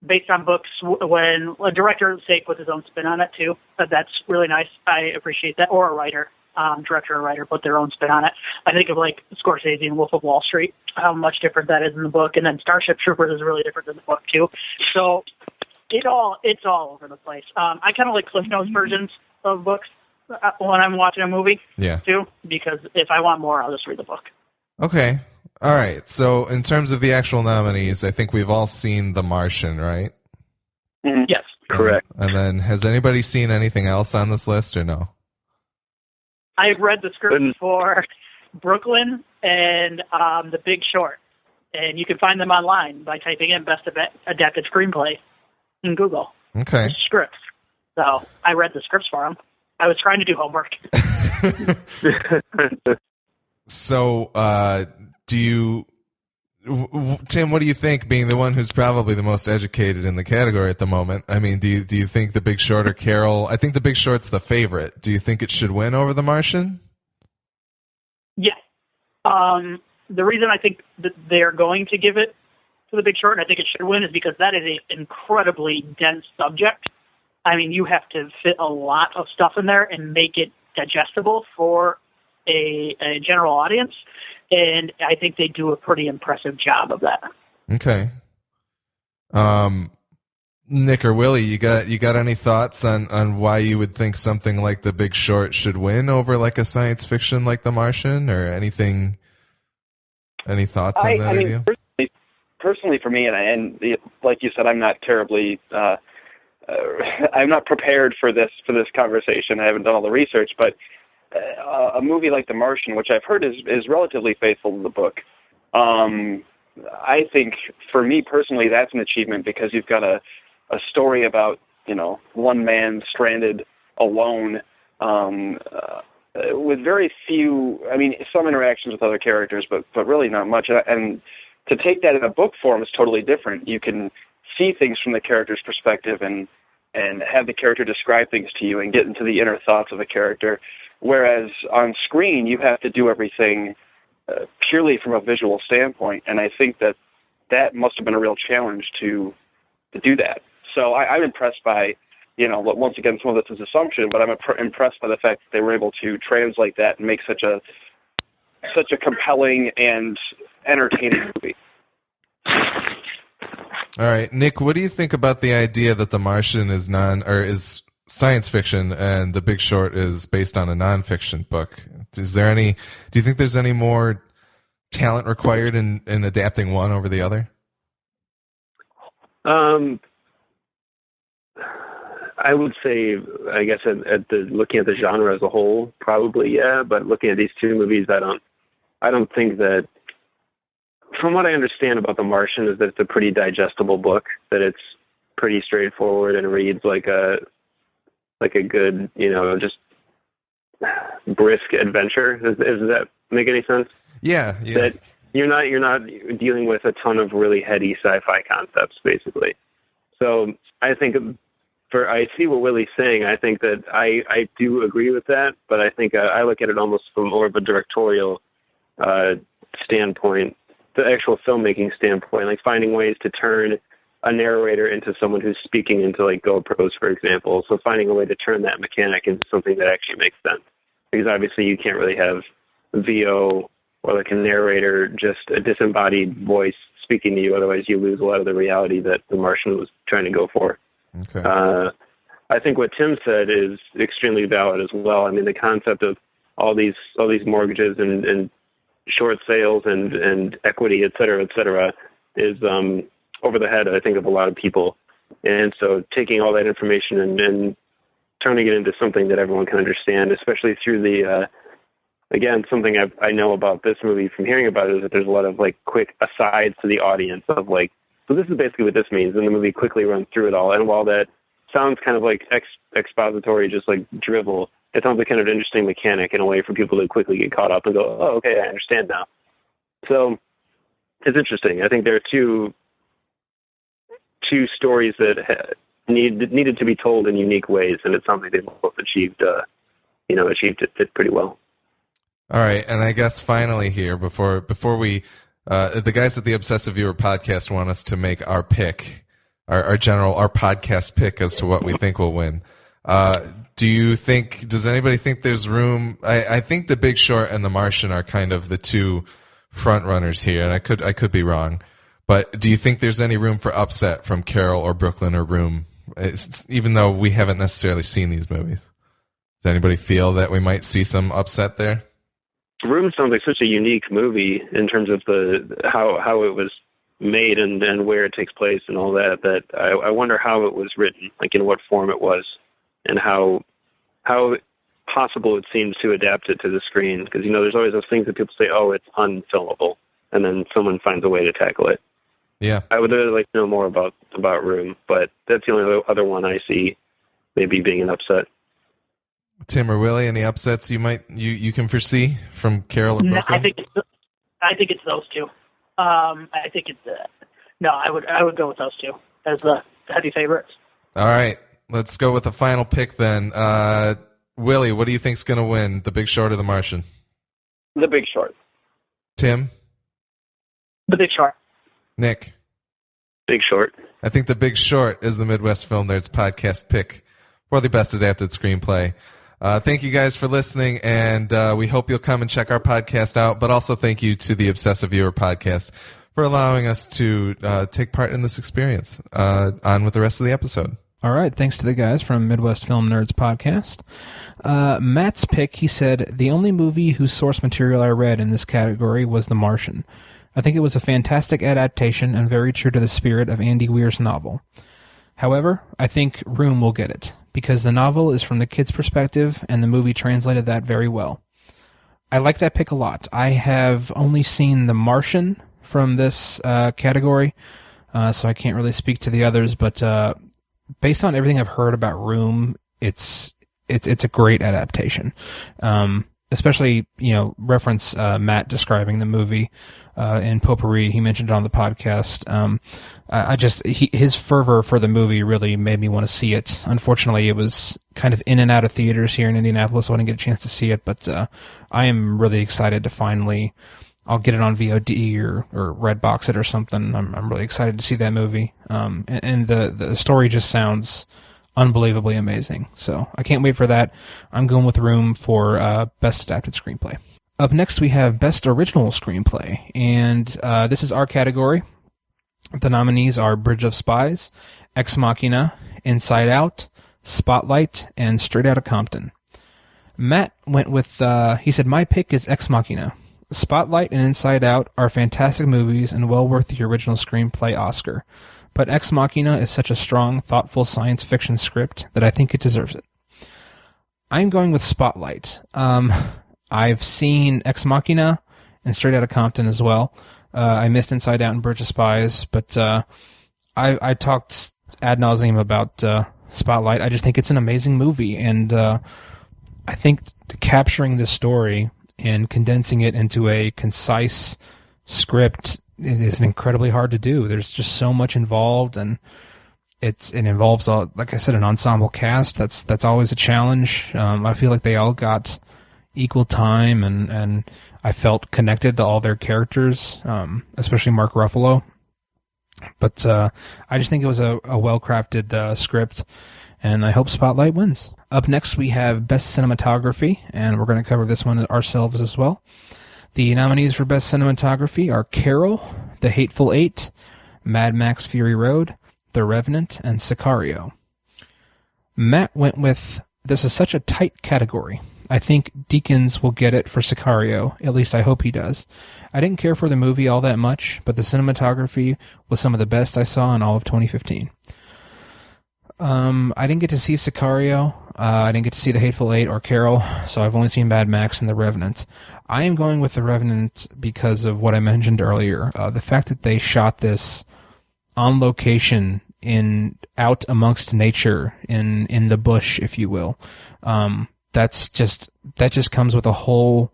Based on books, when a director, say, puts his own spin on it too. That's really nice. I appreciate that, or a writer. director or writer put their own spin on it. I think of like Scorsese and Wolf of Wall Street, how much different that is in the book, and then Starship Troopers is really different than the book too. So it's all over the place. I kind of like Cliff Notes versions of books when I'm watching a movie too, because if I want more, I'll just read the book. Okay. All right. So in terms of the actual nominees, I think we've all seen The Martian, right? Yes. Correct. And then has anybody seen anything else on this list or no? I've read the script for Brooklyn and The Big Short, and you can find them online by typing in Best Adapted Screenplay in Google. Okay. Scripts. So I read the scripts for them. I was trying to do homework. So, Tim, what do you think, being the one who's probably the most educated in the category at the moment? I mean, do you think The Big Short or Carol? I think The Big Short's the favorite. Do you think it should win over The Martian? Yeah. The reason I think that they're going to give it to The Big Short, and I think it should win, is because that is an incredibly dense subject. I mean, you have to fit a lot of stuff in there and make it digestible for a general audience. And I think they do a pretty impressive job of that. Okay. Nick or Willie, you got any thoughts on why you would think something like The Big Short should win over like a science fiction like The Martian, or anything? Any thoughts on that idea? Personally, for me, and like you said, I'm not terribly. I'm not prepared for this conversation. I haven't done all the research, but a movie like The Martian, which I've heard is relatively faithful to the book, I think for me personally that's an achievement, because you've got a story about one man stranded alone with very few. I mean, some interactions with other characters, but really not much. And to take that in a book form is totally different. You can see things from the character's perspective and have the character describe things to you and get into the inner thoughts of a character. Whereas on screen, you have to do everything purely from a visual standpoint, and I think that must have been a real challenge to do that. So I'm impressed by, once again, some of this is assumption, but I'm impressed by the fact that they were able to translate that and make such a compelling and entertaining movie. All right, Nick, what do you think about the idea that The Martian is science fiction and The Big Short is based on a nonfiction book? Do you think there's any more talent required in adapting one over the other? I would say, I guess, looking at the genre as a whole, probably yeah. But looking at these two movies, I don't think that. From what I understand about The Martian, is that it's a pretty digestible book. That it's pretty straightforward and reads like a good, just brisk adventure. Does that make any sense? Yeah. That you're not dealing with a ton of really heady sci-fi concepts, basically. So I think I see what Willie's saying. I think that I do agree with that, but I think I look at it almost from more of a directorial standpoint, the actual filmmaking standpoint, like finding ways to turn a narrator into someone who's speaking into like GoPros, for example. So finding a way to turn that mechanic into something that actually makes sense. Because obviously you can't really have VO or like a narrator, just a disembodied voice speaking to you. Otherwise you lose a lot of the reality that The Martian was trying to go for. Okay. I think what Tim said is extremely valid as well. I mean, the concept of all these mortgages and short sales and equity, et cetera, is over the head, I think, of a lot of people. And so taking all that information and turning it into something that everyone can understand, especially through the, again, something I know about this movie from hearing about it is that there's a lot of like quick asides to the audience of like, so this is basically what this means. And the movie quickly runs through it all. And while that sounds kind of like expository, just like drivel, it sounds like kind of an interesting mechanic in a way for people to quickly get caught up and go, oh, okay, I understand now. So it's interesting. I think there are two stories that needed to be told in unique ways, and it's something they've both achieved it pretty well. All right, and I guess finally here, before we, the guys at the Obsessive Viewer podcast want us to make our pick, our podcast pick as to what we think will win. Does anybody think there's room? I think The Big Short and The Martian are kind of the two front runners here, and I could be wrong. But do you think there's any room for upset from Carol or Brooklyn or Room, even though we haven't necessarily seen these movies? Does anybody feel that we might see some upset there? Room sounds like such a unique movie in terms of how it was made and where it takes place and all that. That I wonder how it was written, like in what form it was, and how possible it seems to adapt it to the screen. Because there's always those things that people say, "Oh, it's unfilmable," and then someone finds a way to tackle it. Yeah, I would really like to know more about Room, but that's the only other one I see maybe being an upset. Tim or Willie, any upsets you can foresee from Carol or Brooklyn? No, I think it's those two. I think it's no. I would go with those two as the heavy favorites. All right, let's go with the final pick then. Willie, what do you think's going to win, The Big Short or The Martian? The Big Short. Tim? The Big Short. Nick? Big Short. I think The Big Short is the Midwest Film Nerds podcast pick for the best adapted screenplay. Thank you guys for listening, and we hope you'll come and check our podcast out, but also thank you to the Obsessive Viewer podcast for allowing us to take part in this experience. On with the rest of the episode. All right, thanks to the guys from Midwest Film Nerds podcast. Matt's pick, he said, the only movie whose source material I read in this category was The Martian. I think it was a fantastic adaptation and very true to the spirit of Andy Weir's novel. However, I think Room will get it, because the novel is from the kid's perspective, and the movie translated that very well. I like that pick a lot. I have only seen The Martian from this category, so I can't really speak to the others, but based on everything I've heard about Room, it's a great adaptation. Especially, reference Matt describing the movie in Potpourri. He mentioned it on the podcast. His fervor for the movie really made me want to see it. Unfortunately, it was kind of in and out of theaters here in Indianapolis, so I didn't get a chance to see it, but I am really excited to finally... I'll get it on VOD or Redbox it or something. I'm really excited to see that movie. And the story just sounds unbelievably amazing. So I can't wait for that. I'm going with Room for Best Adapted Screenplay. Up next, we have Best Original Screenplay. And this is our category. The nominees are Bridge of Spies, Ex Machina, Inside Out, Spotlight, and Straight Outta Compton. Matt went with, he said, my pick is Ex Machina. Spotlight and Inside Out are fantastic movies and well worth the original screenplay Oscar. But Ex Machina is such a strong, thoughtful science fiction script that I think it deserves it. I'm going with Spotlight. I've seen Ex Machina and Straight Outta Compton as well. I missed Inside Out and Bridge of Spies, but I talked ad nauseum about Spotlight. I just think it's an amazing movie, and I think capturing this story and condensing it into a concise script is incredibly hard to do. There's just so much involved, and it involves, like I said, an ensemble cast. That's always a challenge. I feel like they all got equal time, and I felt connected to all their characters, especially Mark Ruffalo. But I just think it was a well-crafted script, and I hope Spotlight wins. Up next, we have Best Cinematography, and we're going to cover this one ourselves as well. The nominees for Best Cinematography are Carol, The Hateful Eight, Mad Max Fury Road, The Revenant, and Sicario. Matt went with, this is such a tight category. I think Deakins will get it for Sicario. At least I hope he does. I didn't care for the movie all that much, but the cinematography was some of the best I saw in all of 2015. I didn't get to see Sicario. I didn't get to see The Hateful Eight or Carol, so I've only seen Mad Max and The Revenant. I am going with The Revenant because of what I mentioned earlier. The fact that they shot this on location out amongst nature in the bush, if you will. That just comes with a whole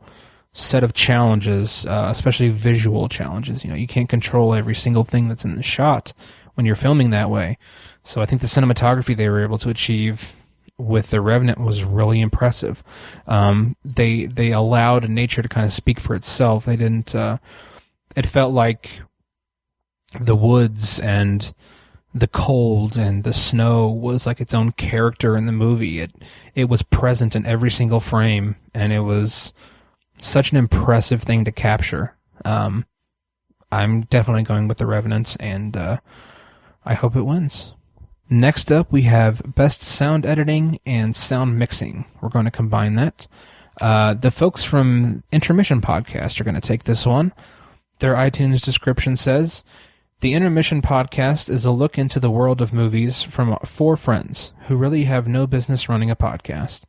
set of challenges, especially visual challenges. You can't control every single thing that's in the shot when you're filming that way. So I think the cinematography they were able to achieve with The Revenant was really impressive. They allowed nature to kind of speak for itself. They didn't. It felt like the woods and the cold and the snow was like its own character in the movie. It was present in every single frame, and it was such an impressive thing to capture. I'm definitely going with The Revenant, and I hope it wins. Next up, we have Best Sound Editing and Sound Mixing. We're going to combine that. The folks from Intermission podcast are going to take this one. Their iTunes description says, "The Intermission podcast is a look into the world of movies from 4 friends who really have no business running a podcast.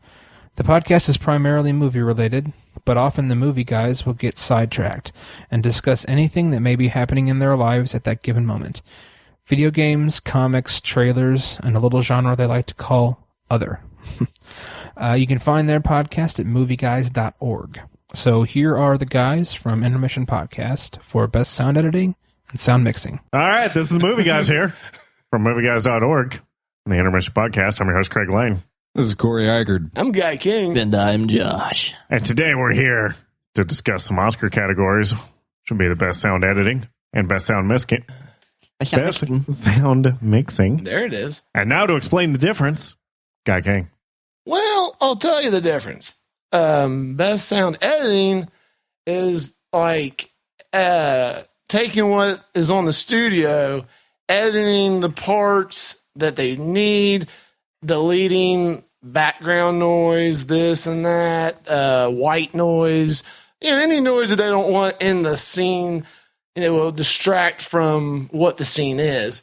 The podcast is primarily movie-related, but often the movie guys will get sidetracked and discuss anything that may be happening in their lives at that given moment. Video games, comics, trailers, and a little genre they like to call other." You can find their podcast at movieguys.org. So here are the guys from Intermission Podcast for Best Sound Editing and Sound Mixing. All right, this is the Movie Guys here from movieguys.org. The Intermission Podcast. I'm your host, Craig Lane. This is Corey Eichard. I'm Guy King. And I'm Josh. And today we're here to discuss some Oscar categories, which will be the Best Sound Editing and Best Sound Mixing. Best Sound Mixing. There it is. And now to explain the difference, Guy King. Well, I'll tell you the difference. Best sound editing is like taking what is on the studio, editing the parts that they need, deleting background noise, this and that, white noise, any noise that they don't want in the scene, and it will distract from what the scene is.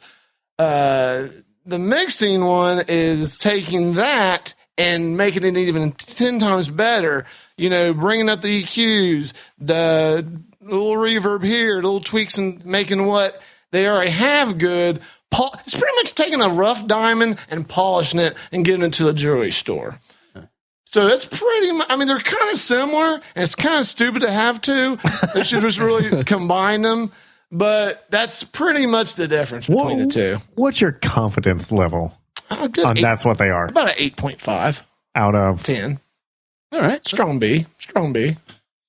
The mixing one is taking that and making it even 10 times better, bringing up the EQs, the little reverb here, little tweaks, and making what they already have good. It's pretty much taking a rough diamond and polishing it and giving it to the jewelry store. So that's pretty much, they're kind of similar, and it's kind of stupid to have to. They should just really combine them. But that's pretty much the difference between the two. What's your confidence level? Good. That's what they are. About an 8.5 out of 10. All right, strong B.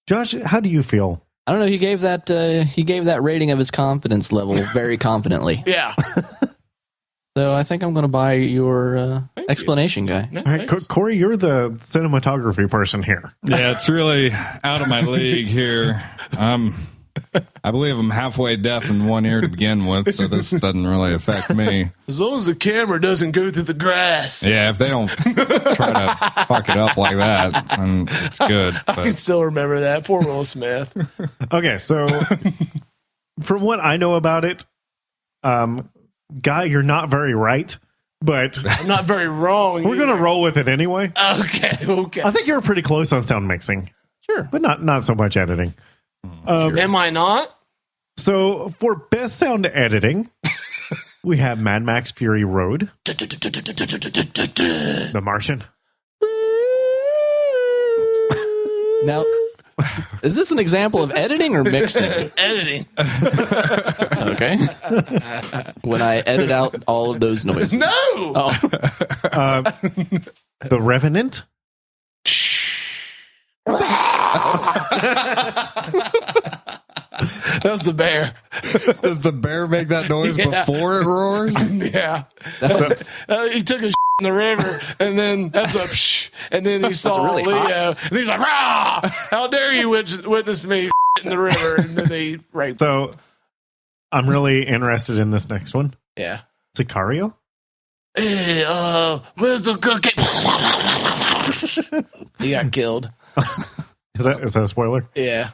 Josh, how do you feel? I don't know. He gave that rating of his confidence level very confidently. Yeah. So I think I'm going to buy your explanation, Guy. All right, Corey, you're the cinematography person here. Yeah, it's really out of my league here. I believe I'm halfway deaf in one ear to begin with, so this doesn't really affect me. As long as the camera doesn't go through the grass. Yeah, if they don't try to fuck it up like that, then it's good. But I can still remember that. Poor Will Smith. Okay, so from what I know about it, Guy, you're not very right, but I'm not very wrong. We're going to roll with it anyway. Okay. I think you're pretty close on sound mixing. Sure. But not so much editing. Sure. Am I not? So for best sound editing, we have Mad Max Fury Road, The Martian. Now, is this an example of editing or mixing? Editing. Okay. When I edit out all of those noises. No! Oh. The Revenant. That was the bear. Does the bear make that noise before it roars? Yeah. He took a in the river, and then that's a psh, and then he saw really Leo, hot. and he's like, "Rah! How dare you witness me in the river?" And then they raped. So I'm really interested in this next one. Yeah. Sicario. Hey, where's the cookie? He got killed. Is that a spoiler? Yeah.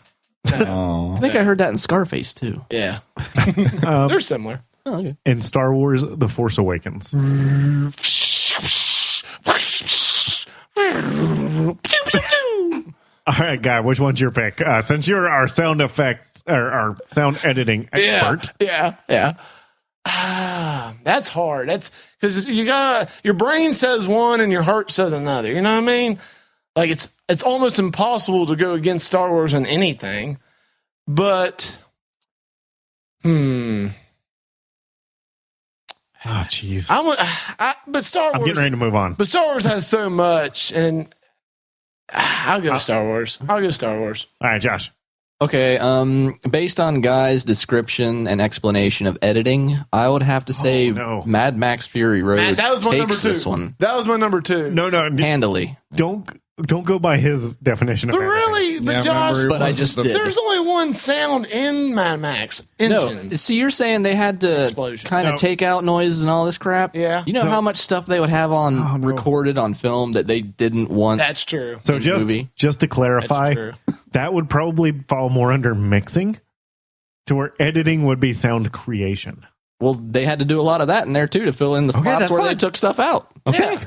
I think I heard that in Scarface too. Yeah. They're similar. Oh, okay. In Star Wars: The Force Awakens. All right, Guy, which one's your pick? Since you're our sound effect or our sound editing expert. Yeah. That's hard. That's because your brain says one and your heart says another. You know what I mean? Like it's almost impossible to go against Star Wars in anything. But Oh, jeez. But Star Wars. I'm getting ready to move on. But Star Wars has so much, and I'll go Star Wars. All right, Josh. Okay, based on Guy's description and explanation of editing, I would have to say Mad Max Fury Road Man, that was my number takes 2. this one. That was my number 2. No, handily. Don't go by his definition of But really, but Josh, but I just did. There's only one sound in Mad Max engine. No, see, you're saying they had to kind of take out noises and all this crap. Yeah, you know how much stuff they would have on recorded on film that they didn't want. That's true. So in the movie. just to clarify, that would probably fall more under mixing, to where editing would be sound creation. Well, they had to do a lot of that in there too to fill in the spots where they took stuff out. Okay. Yeah.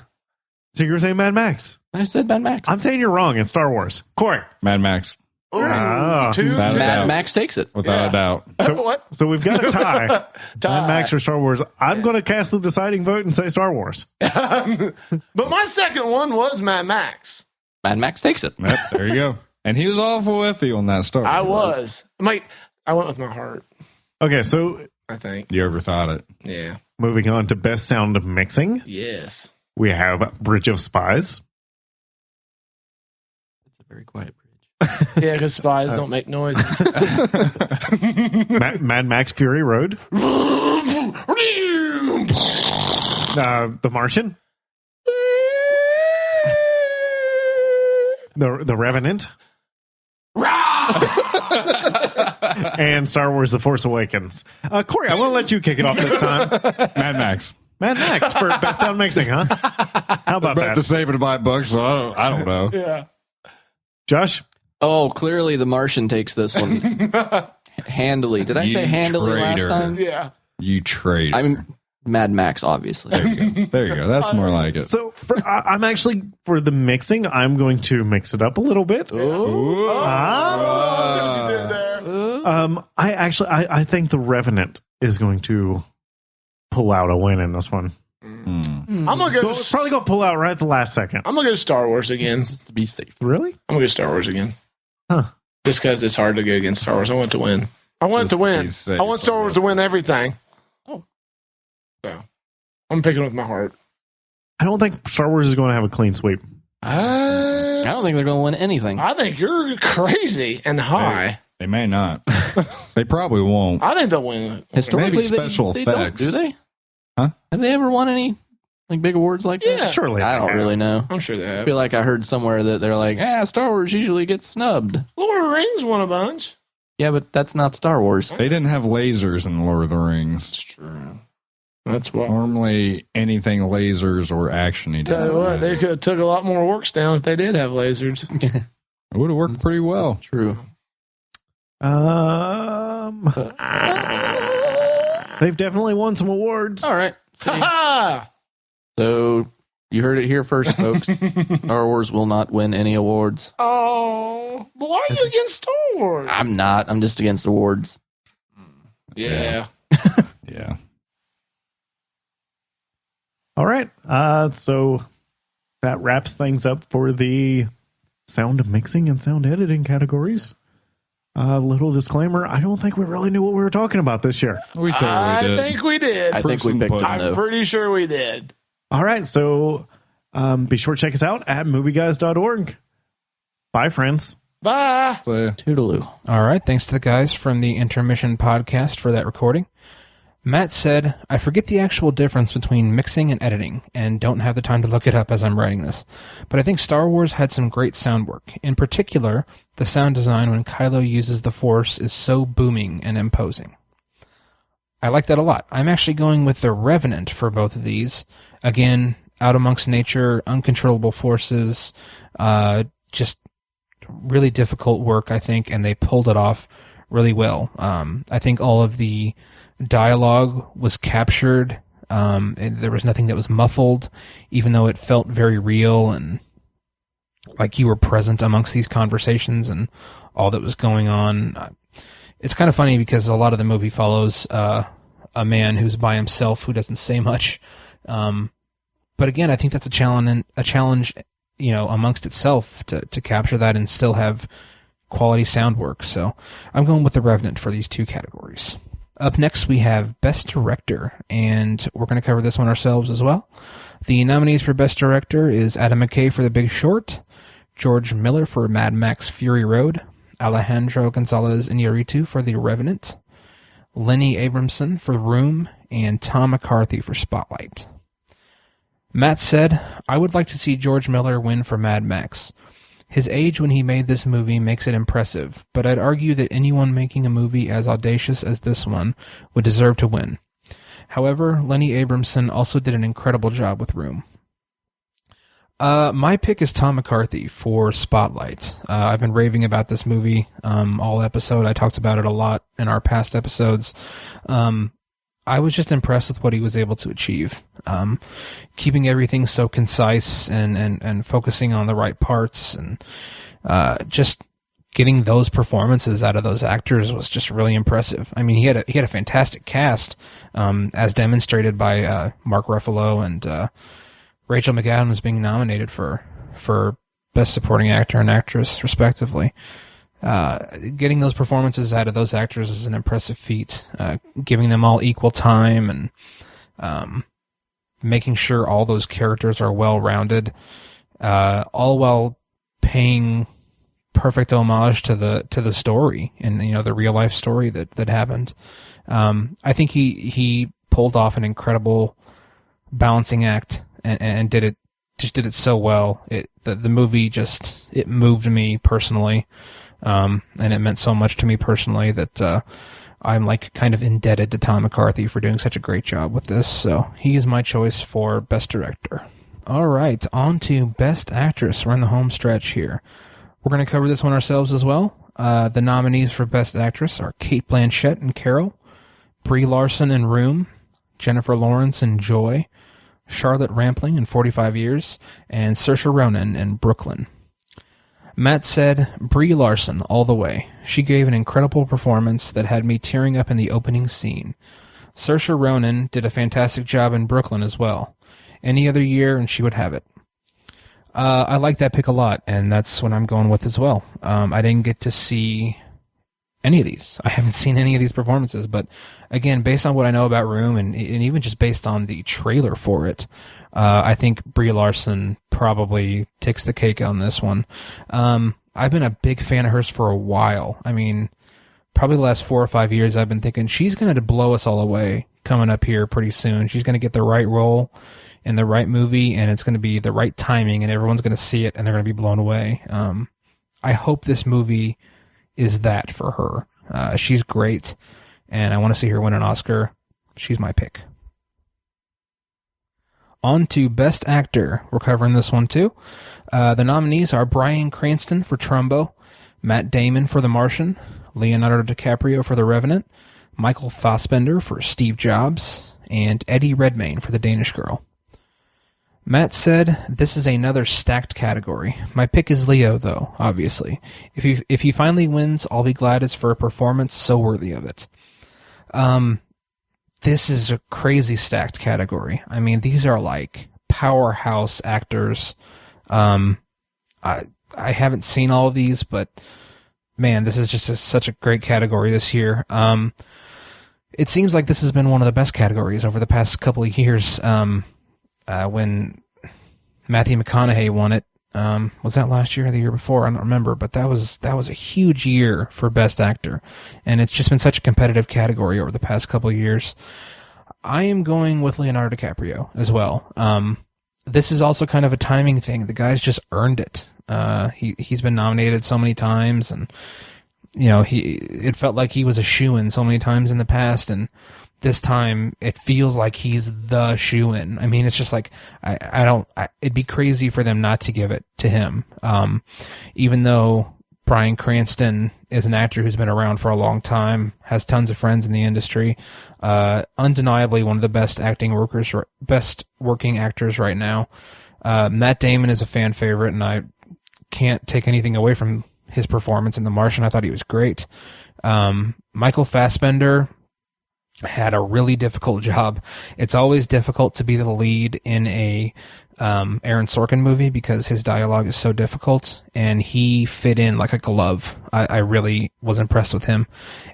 So you're saying Mad Max? I said Mad Max. I'm saying you're wrong. It's Star Wars. Corey. Mad Max. Mad Max takes it. Without a doubt. So we've got a tie. Mad Max or Star Wars. I'm going to cast the deciding vote and say Star Wars. But my second one was Mad Max. Mad Max takes it. Yep, there you go. And he was awful iffy on that Star Wars. I was. I went with my heart. Okay, so I think you overthought it. Yeah. Moving on to best sound mixing. Yes. We have Bridge of Spies. It's a very quiet bridge. Yeah, because spies don't make noise. Mad Max Fury Road. The Martian. The Revenant. And Star Wars The Force Awakens. Corey, I want to let you kick it off this time. Mad Max. Mad Max for best sound mixing, huh? How about that? To save it to buy a book, so I don't know. Yeah. Josh? Oh, clearly The Martian takes this one. Handily. Did I say handily last time? Yeah. You traitor. I'm Mad Max, obviously. There you go. There you go. That's more like it. So I'm actually, for the mixing, I'm going to mix it up a little bit. Ooh. I see what you did there. I think The Revenant is going to pull out a win in this one. I'm gonna go. Probably gonna pull out right at the last second. I'm gonna go Star Wars again, just to be safe. Really? I'm gonna go Star Wars again. Huh? Just because it's hard to go against Star Wars. I want to win. I want to win. I want Star Wars to win everything. Oh, so I'm picking with my heart. I don't think Star Wars is going to have a clean sweep. I don't think they're going to win anything. I think you're crazy and high. They may not. They probably won't. I think they'll win. Maybe special they effects. Don't, do they? Huh? Have they ever won any big awards like that? Yeah, surely. I don't really know. I'm sure they have. I feel like I heard somewhere that they're like, Star Wars usually gets snubbed. Lord of the Rings won a bunch. Yeah, but that's not Star Wars. They didn't have lasers in Lord of the Rings. That's true. That's what. Normally, anything lasers or actiony. Tell you what, they could have took a lot more works down if they did have lasers. It would have worked pretty well. True. They've definitely won some awards. All right. So you heard it here first, folks. Star Wars will not win any awards. Oh, but why are you against Star Wars? I'm not. I'm just against awards. Yeah. Yeah. All right. So that wraps things up for the sound mixing and sound editing categories. Little disclaimer, I don't think we really knew what we were talking about this year. We totally did. I think we did. I think we picked them, I'm though. pretty sure we did. All right. So be sure to check us out at movieguys.org. Bye, friends. Bye. Toodaloo. All right. Thanks to the guys from the Intermission podcast for that recording. Matt said, I forget the actual difference between mixing and editing, and don't have the time to look it up as I'm writing this. But I think Star Wars had some great sound work. In particular, the sound design when Kylo uses the Force is so booming and imposing. I like that a lot. I'm actually going with The Revenant for both of these. Again, out amongst nature, uncontrollable forces, just really difficult work, I think, and they pulled it off really well. I think all of the dialogue was captured. There was nothing that was muffled, even though it felt very real and like you were present amongst these conversations and all that was going on. It's kind of funny because a lot of the movie follows a man who's by himself who doesn't say much. But again, I think that's a challenge, amongst itself to capture that and still have quality sound work. So I'm going with The Revenant for these two categories. Up next, we have Best Director, and we're going to cover this one ourselves as well. The nominees for Best Director is Adam McKay for The Big Short, George Miller for Mad Max Fury Road, Alejandro Gonzalez Iñárritu for The Revenant, Lenny Abramson for Room, and Tom McCarthy for Spotlight. Matt said, I would like to see George Miller win for Mad Max. His age when he made this movie makes it impressive, but I'd argue that anyone making a movie as audacious as this one would deserve to win. However, Lenny Abramson also did an incredible job with Room. My pick is Tom McCarthy for Spotlight. I've been raving about this movie all episode. I talked about it a lot in our past episodes. I was just impressed with what he was able to achieve. Keeping everything so concise and focusing on the right parts and just getting those performances out of those actors was just really impressive. I mean, he had a fantastic cast, as demonstrated by Mark Ruffalo and Rachel McAdams being nominated for Best Supporting Actor and Actress, respectively. Getting those performances out of those actors is an impressive feat. Giving them all equal time and making sure all those characters are well-rounded, all while paying perfect homage to the story and the real life story that happened. I think he pulled off an incredible balancing act and did it so well. The movie it moved me personally. And it meant so much to me personally that I'm kind of indebted to Tom McCarthy for doing such a great job with this. So he is my choice for Best Director. All right, on to Best Actress. We're in the home stretch here. We're going to cover this one ourselves as well. The nominees for Best Actress are Cate Blanchett in Carol, Brie Larson in Room, Jennifer Lawrence in Joy, Charlotte Rampling in 45 Years, and Saoirse Ronan in Brooklyn. Matt said, Brie Larson all the way. She gave an incredible performance that had me tearing up in the opening scene. Saoirse Ronan did a fantastic job in Brooklyn as well. Any other year and she would have it. I like that pick a lot, and that's what I'm going with as well. I didn't get to see any of these. I haven't seen any of these performances, but again, based on what I know about Room and even just based on the trailer for it, I think Brie Larson probably takes the cake on this one. I've been a big fan of hers for a while. I mean, probably the last 4 or 5 years I've been thinking she's going to blow us all away coming up here pretty soon. She's going to get the right role in the right movie, and it's going to be the right timing, and everyone's going to see it, and they're going to be blown away. I hope this movie is that for her. She's great, and I want to see her win an Oscar. She's my pick. On to Best Actor. We're covering this one too. The nominees are Bryan Cranston for Trumbo, Matt Damon for The Martian, Leonardo DiCaprio for The Revenant, Michael Fassbender for Steve Jobs, and Eddie Redmayne for The Danish Girl. Matt said, this is another stacked category. My pick is Leo, though, obviously. If he finally wins, I'll be glad it's for a performance so worthy of it. This is a crazy stacked category. I mean, these are like powerhouse actors. I haven't seen all of these, but man, this is just such a great category this year. It seems like this has been one of the best categories over the past couple of years. When Matthew McConaughey won it, was that last year or the year before? I don't remember, but that was a huge year for Best Actor, and it's just been such a competitive category over the past couple of years. I am going with Leonardo DiCaprio as well. This is also kind of a timing thing. The guy's just earned it. He's been nominated so many times, and it felt like he was a shoo-in so many times in the past, and this time it feels like he's the shoo-in. I mean, it's just like it'd be crazy for them not to give it to him. Even though Bryan Cranston is an actor who's been around for a long time, has tons of friends in the industry, undeniably one of the best working actors right now. Matt Damon is a fan favorite, and I can't take anything away from his performance in The Martian. I thought he was great. Michael Fassbender had a really difficult job. It's always difficult to be the lead in a Aaron Sorkin movie because his dialogue is so difficult, and he fit in like a glove. I really was impressed with him.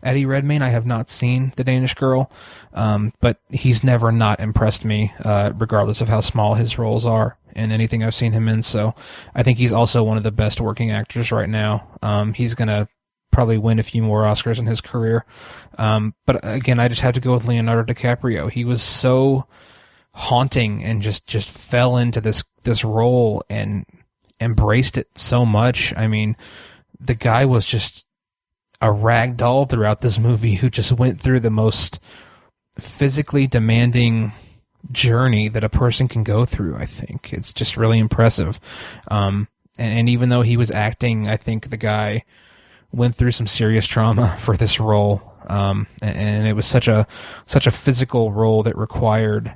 Eddie Redmayne, I have not seen The Danish Girl, but he's never not impressed me, regardless of how small his roles are in anything I've seen him in. So I think he's also one of the best working actors right now. He's going to probably win a few more Oscars in his career. But again, I just have to go with Leonardo DiCaprio. He was so haunting and just fell into this role and embraced it so much. I mean, the guy was just a rag doll throughout this movie who just went through the most physically demanding journey that a person can go through. I think it's just really impressive. And even though he was acting, I think the guy went through some serious trauma for this role. And it was such a physical role that required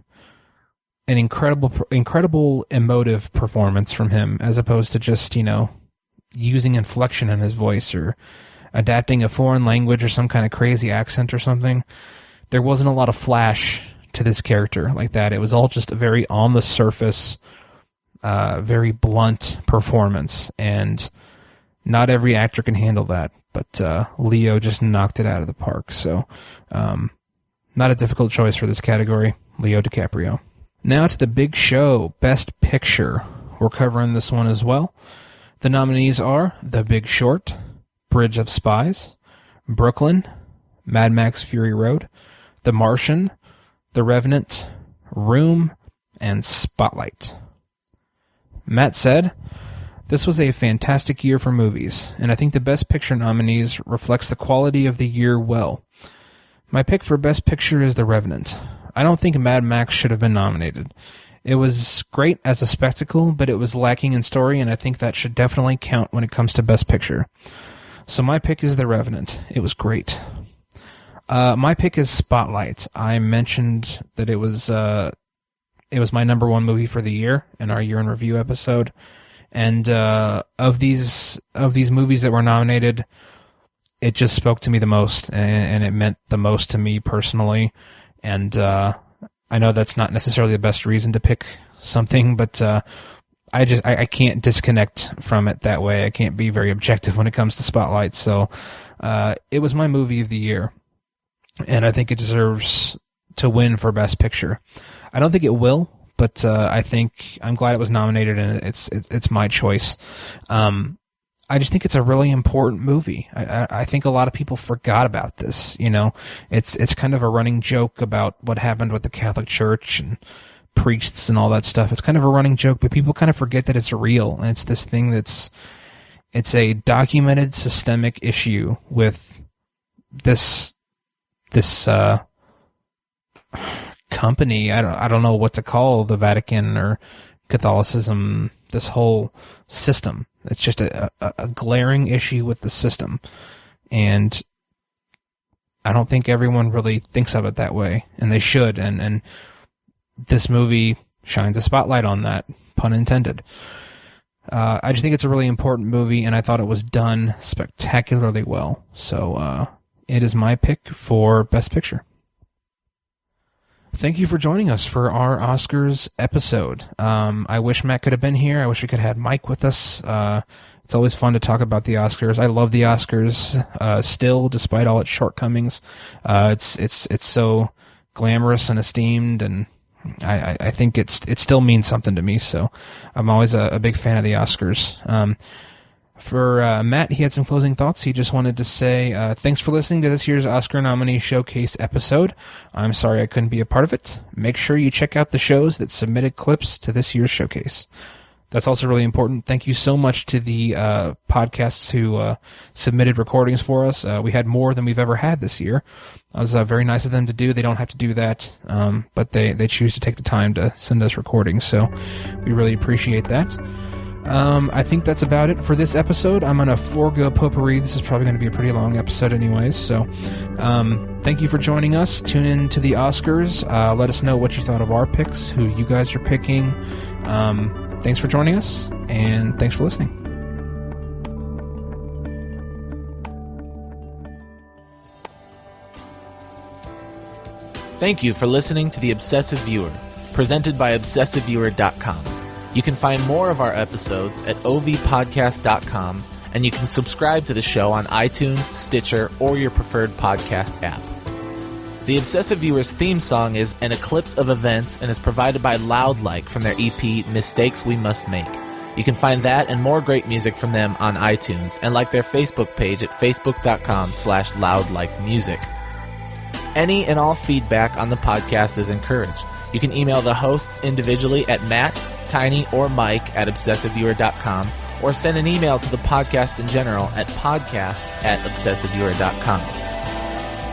an incredible emotive performance from him, as opposed to just, using inflection in his voice or adapting a foreign language or some kind of crazy accent or something. There wasn't a lot of flash to this character like that. It was all just a very on the surface, very blunt performance, and not every actor can handle that. But Leo just knocked it out of the park. So, not a difficult choice for this category. Leo DiCaprio. Now to the big show, Best Picture. We're covering this one as well. The nominees are The Big Short, Bridge of Spies, Brooklyn, Mad Max Fury Road, The Martian, The Revenant, Room, and Spotlight. Matt said, "This was a fantastic year for movies, and I think the Best Picture nominees reflects the quality of the year well. My pick for Best Picture is The Revenant. I don't think Mad Max should have been nominated. It was great as a spectacle, but it was lacking in story, and I think that should definitely count when it comes to Best Picture. So my pick is The Revenant. It was great. My pick is Spotlight. I mentioned that it was my number one movie for the year in our year in review episode. And of these movies that were nominated, it just spoke to me the most, and it meant the most to me personally. And I know that's not necessarily the best reason to pick something, but I can't disconnect from it that way. I can't be very objective when it comes to Spotlight. So it was my movie of the year, and I think it deserves to win for Best Picture. I don't think it will, but I think I'm glad it was nominated, and it's my choice. I just think it's a really important movie. I think a lot of people forgot about this. It's kind of a running joke about what happened with the Catholic Church and priests and all that stuff. It's kind of a running joke, but people kind of forget that it's real, and it's this thing it's a documented systemic issue with this company. I don't know what to call the Vatican or Catholicism, this whole system. It's just a glaring issue with the system, and I don't think everyone really thinks of it that way, and they should, and this movie shines a spotlight on that, pun intended. I just think it's a really important movie, and I thought it was done spectacularly well, so it is my pick for Best Picture. Thank you for joining us for our Oscars episode. I wish Matt could have been here. I wish we could have had Mike with us. It's always fun to talk about the Oscars. I love the Oscars still, despite all its shortcomings. It's so glamorous and esteemed, and I think it still means something to me. So I'm always a big fan of the Oscars. For Matt, he had some closing thoughts. He just wanted to say, thanks for listening to this year's Oscar nominee showcase episode. I'm sorry I couldn't be a part of it. Make sure you check out the shows that submitted clips to this year's showcase. That's also really important. Thank you so much to the podcasts who submitted recordings for us. We had more than we've ever had this year. It was very nice of them to do. They don't have to do that, but they choose to take the time to send us recordings, so we really appreciate that. I think that's about it for this episode. I'm going to forego potpourri. This is probably going to be a pretty long episode anyways. So thank you for joining us. Tune in to the Oscars. Let us know what you thought of our picks, who you guys are picking. Thanks for joining us, and thanks for listening. Thank you for listening to The Obsessive Viewer, presented by ObsessiveViewer.com. You can find more of our episodes at ovpodcast.com, and you can subscribe to the show on iTunes, Stitcher, or your preferred podcast app. The Obsessive Viewer's theme song is An Eclipse of Events and is provided by Loudlike from their EP Mistakes We Must Make. You can find that and more great music from them on iTunes and like their Facebook page at facebook.com/loudlikemusic. Any and all feedback on the podcast is encouraged. You can email the hosts individually at Matt, Tiny, or Mike at obsessiveviewer.com, or send an email to the podcast in general at podcast@obsessiveviewer.com.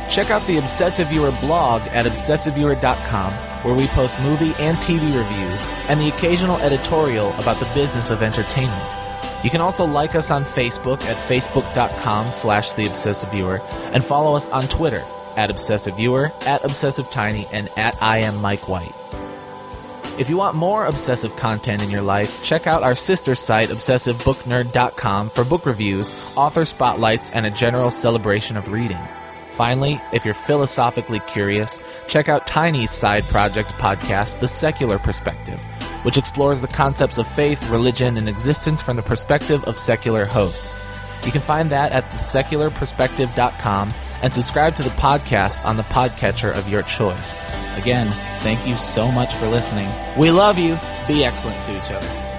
Check out the Obsessive Viewer blog at obsessiveviewer.com, where we post movie and TV reviews and the occasional editorial about the business of entertainment. You can also like us on Facebook at facebook.com/theobsessiveviewer and follow us on Twitter at obsessiveviewer, at obsessivetiny, and at IamMikeWhite. If you want more obsessive content in your life, check out our sister site, obsessivebooknerd.com, for book reviews, author spotlights, and a general celebration of reading. Finally, if you're philosophically curious, check out Tiny's side project podcast, The Secular Perspective, which explores the concepts of faith, religion, and existence from the perspective of secular hosts. You can find that at thesecularperspective.com and subscribe to the podcast on the podcatcher of your choice. Again, thank you so much for listening. We love you. Be excellent to each other.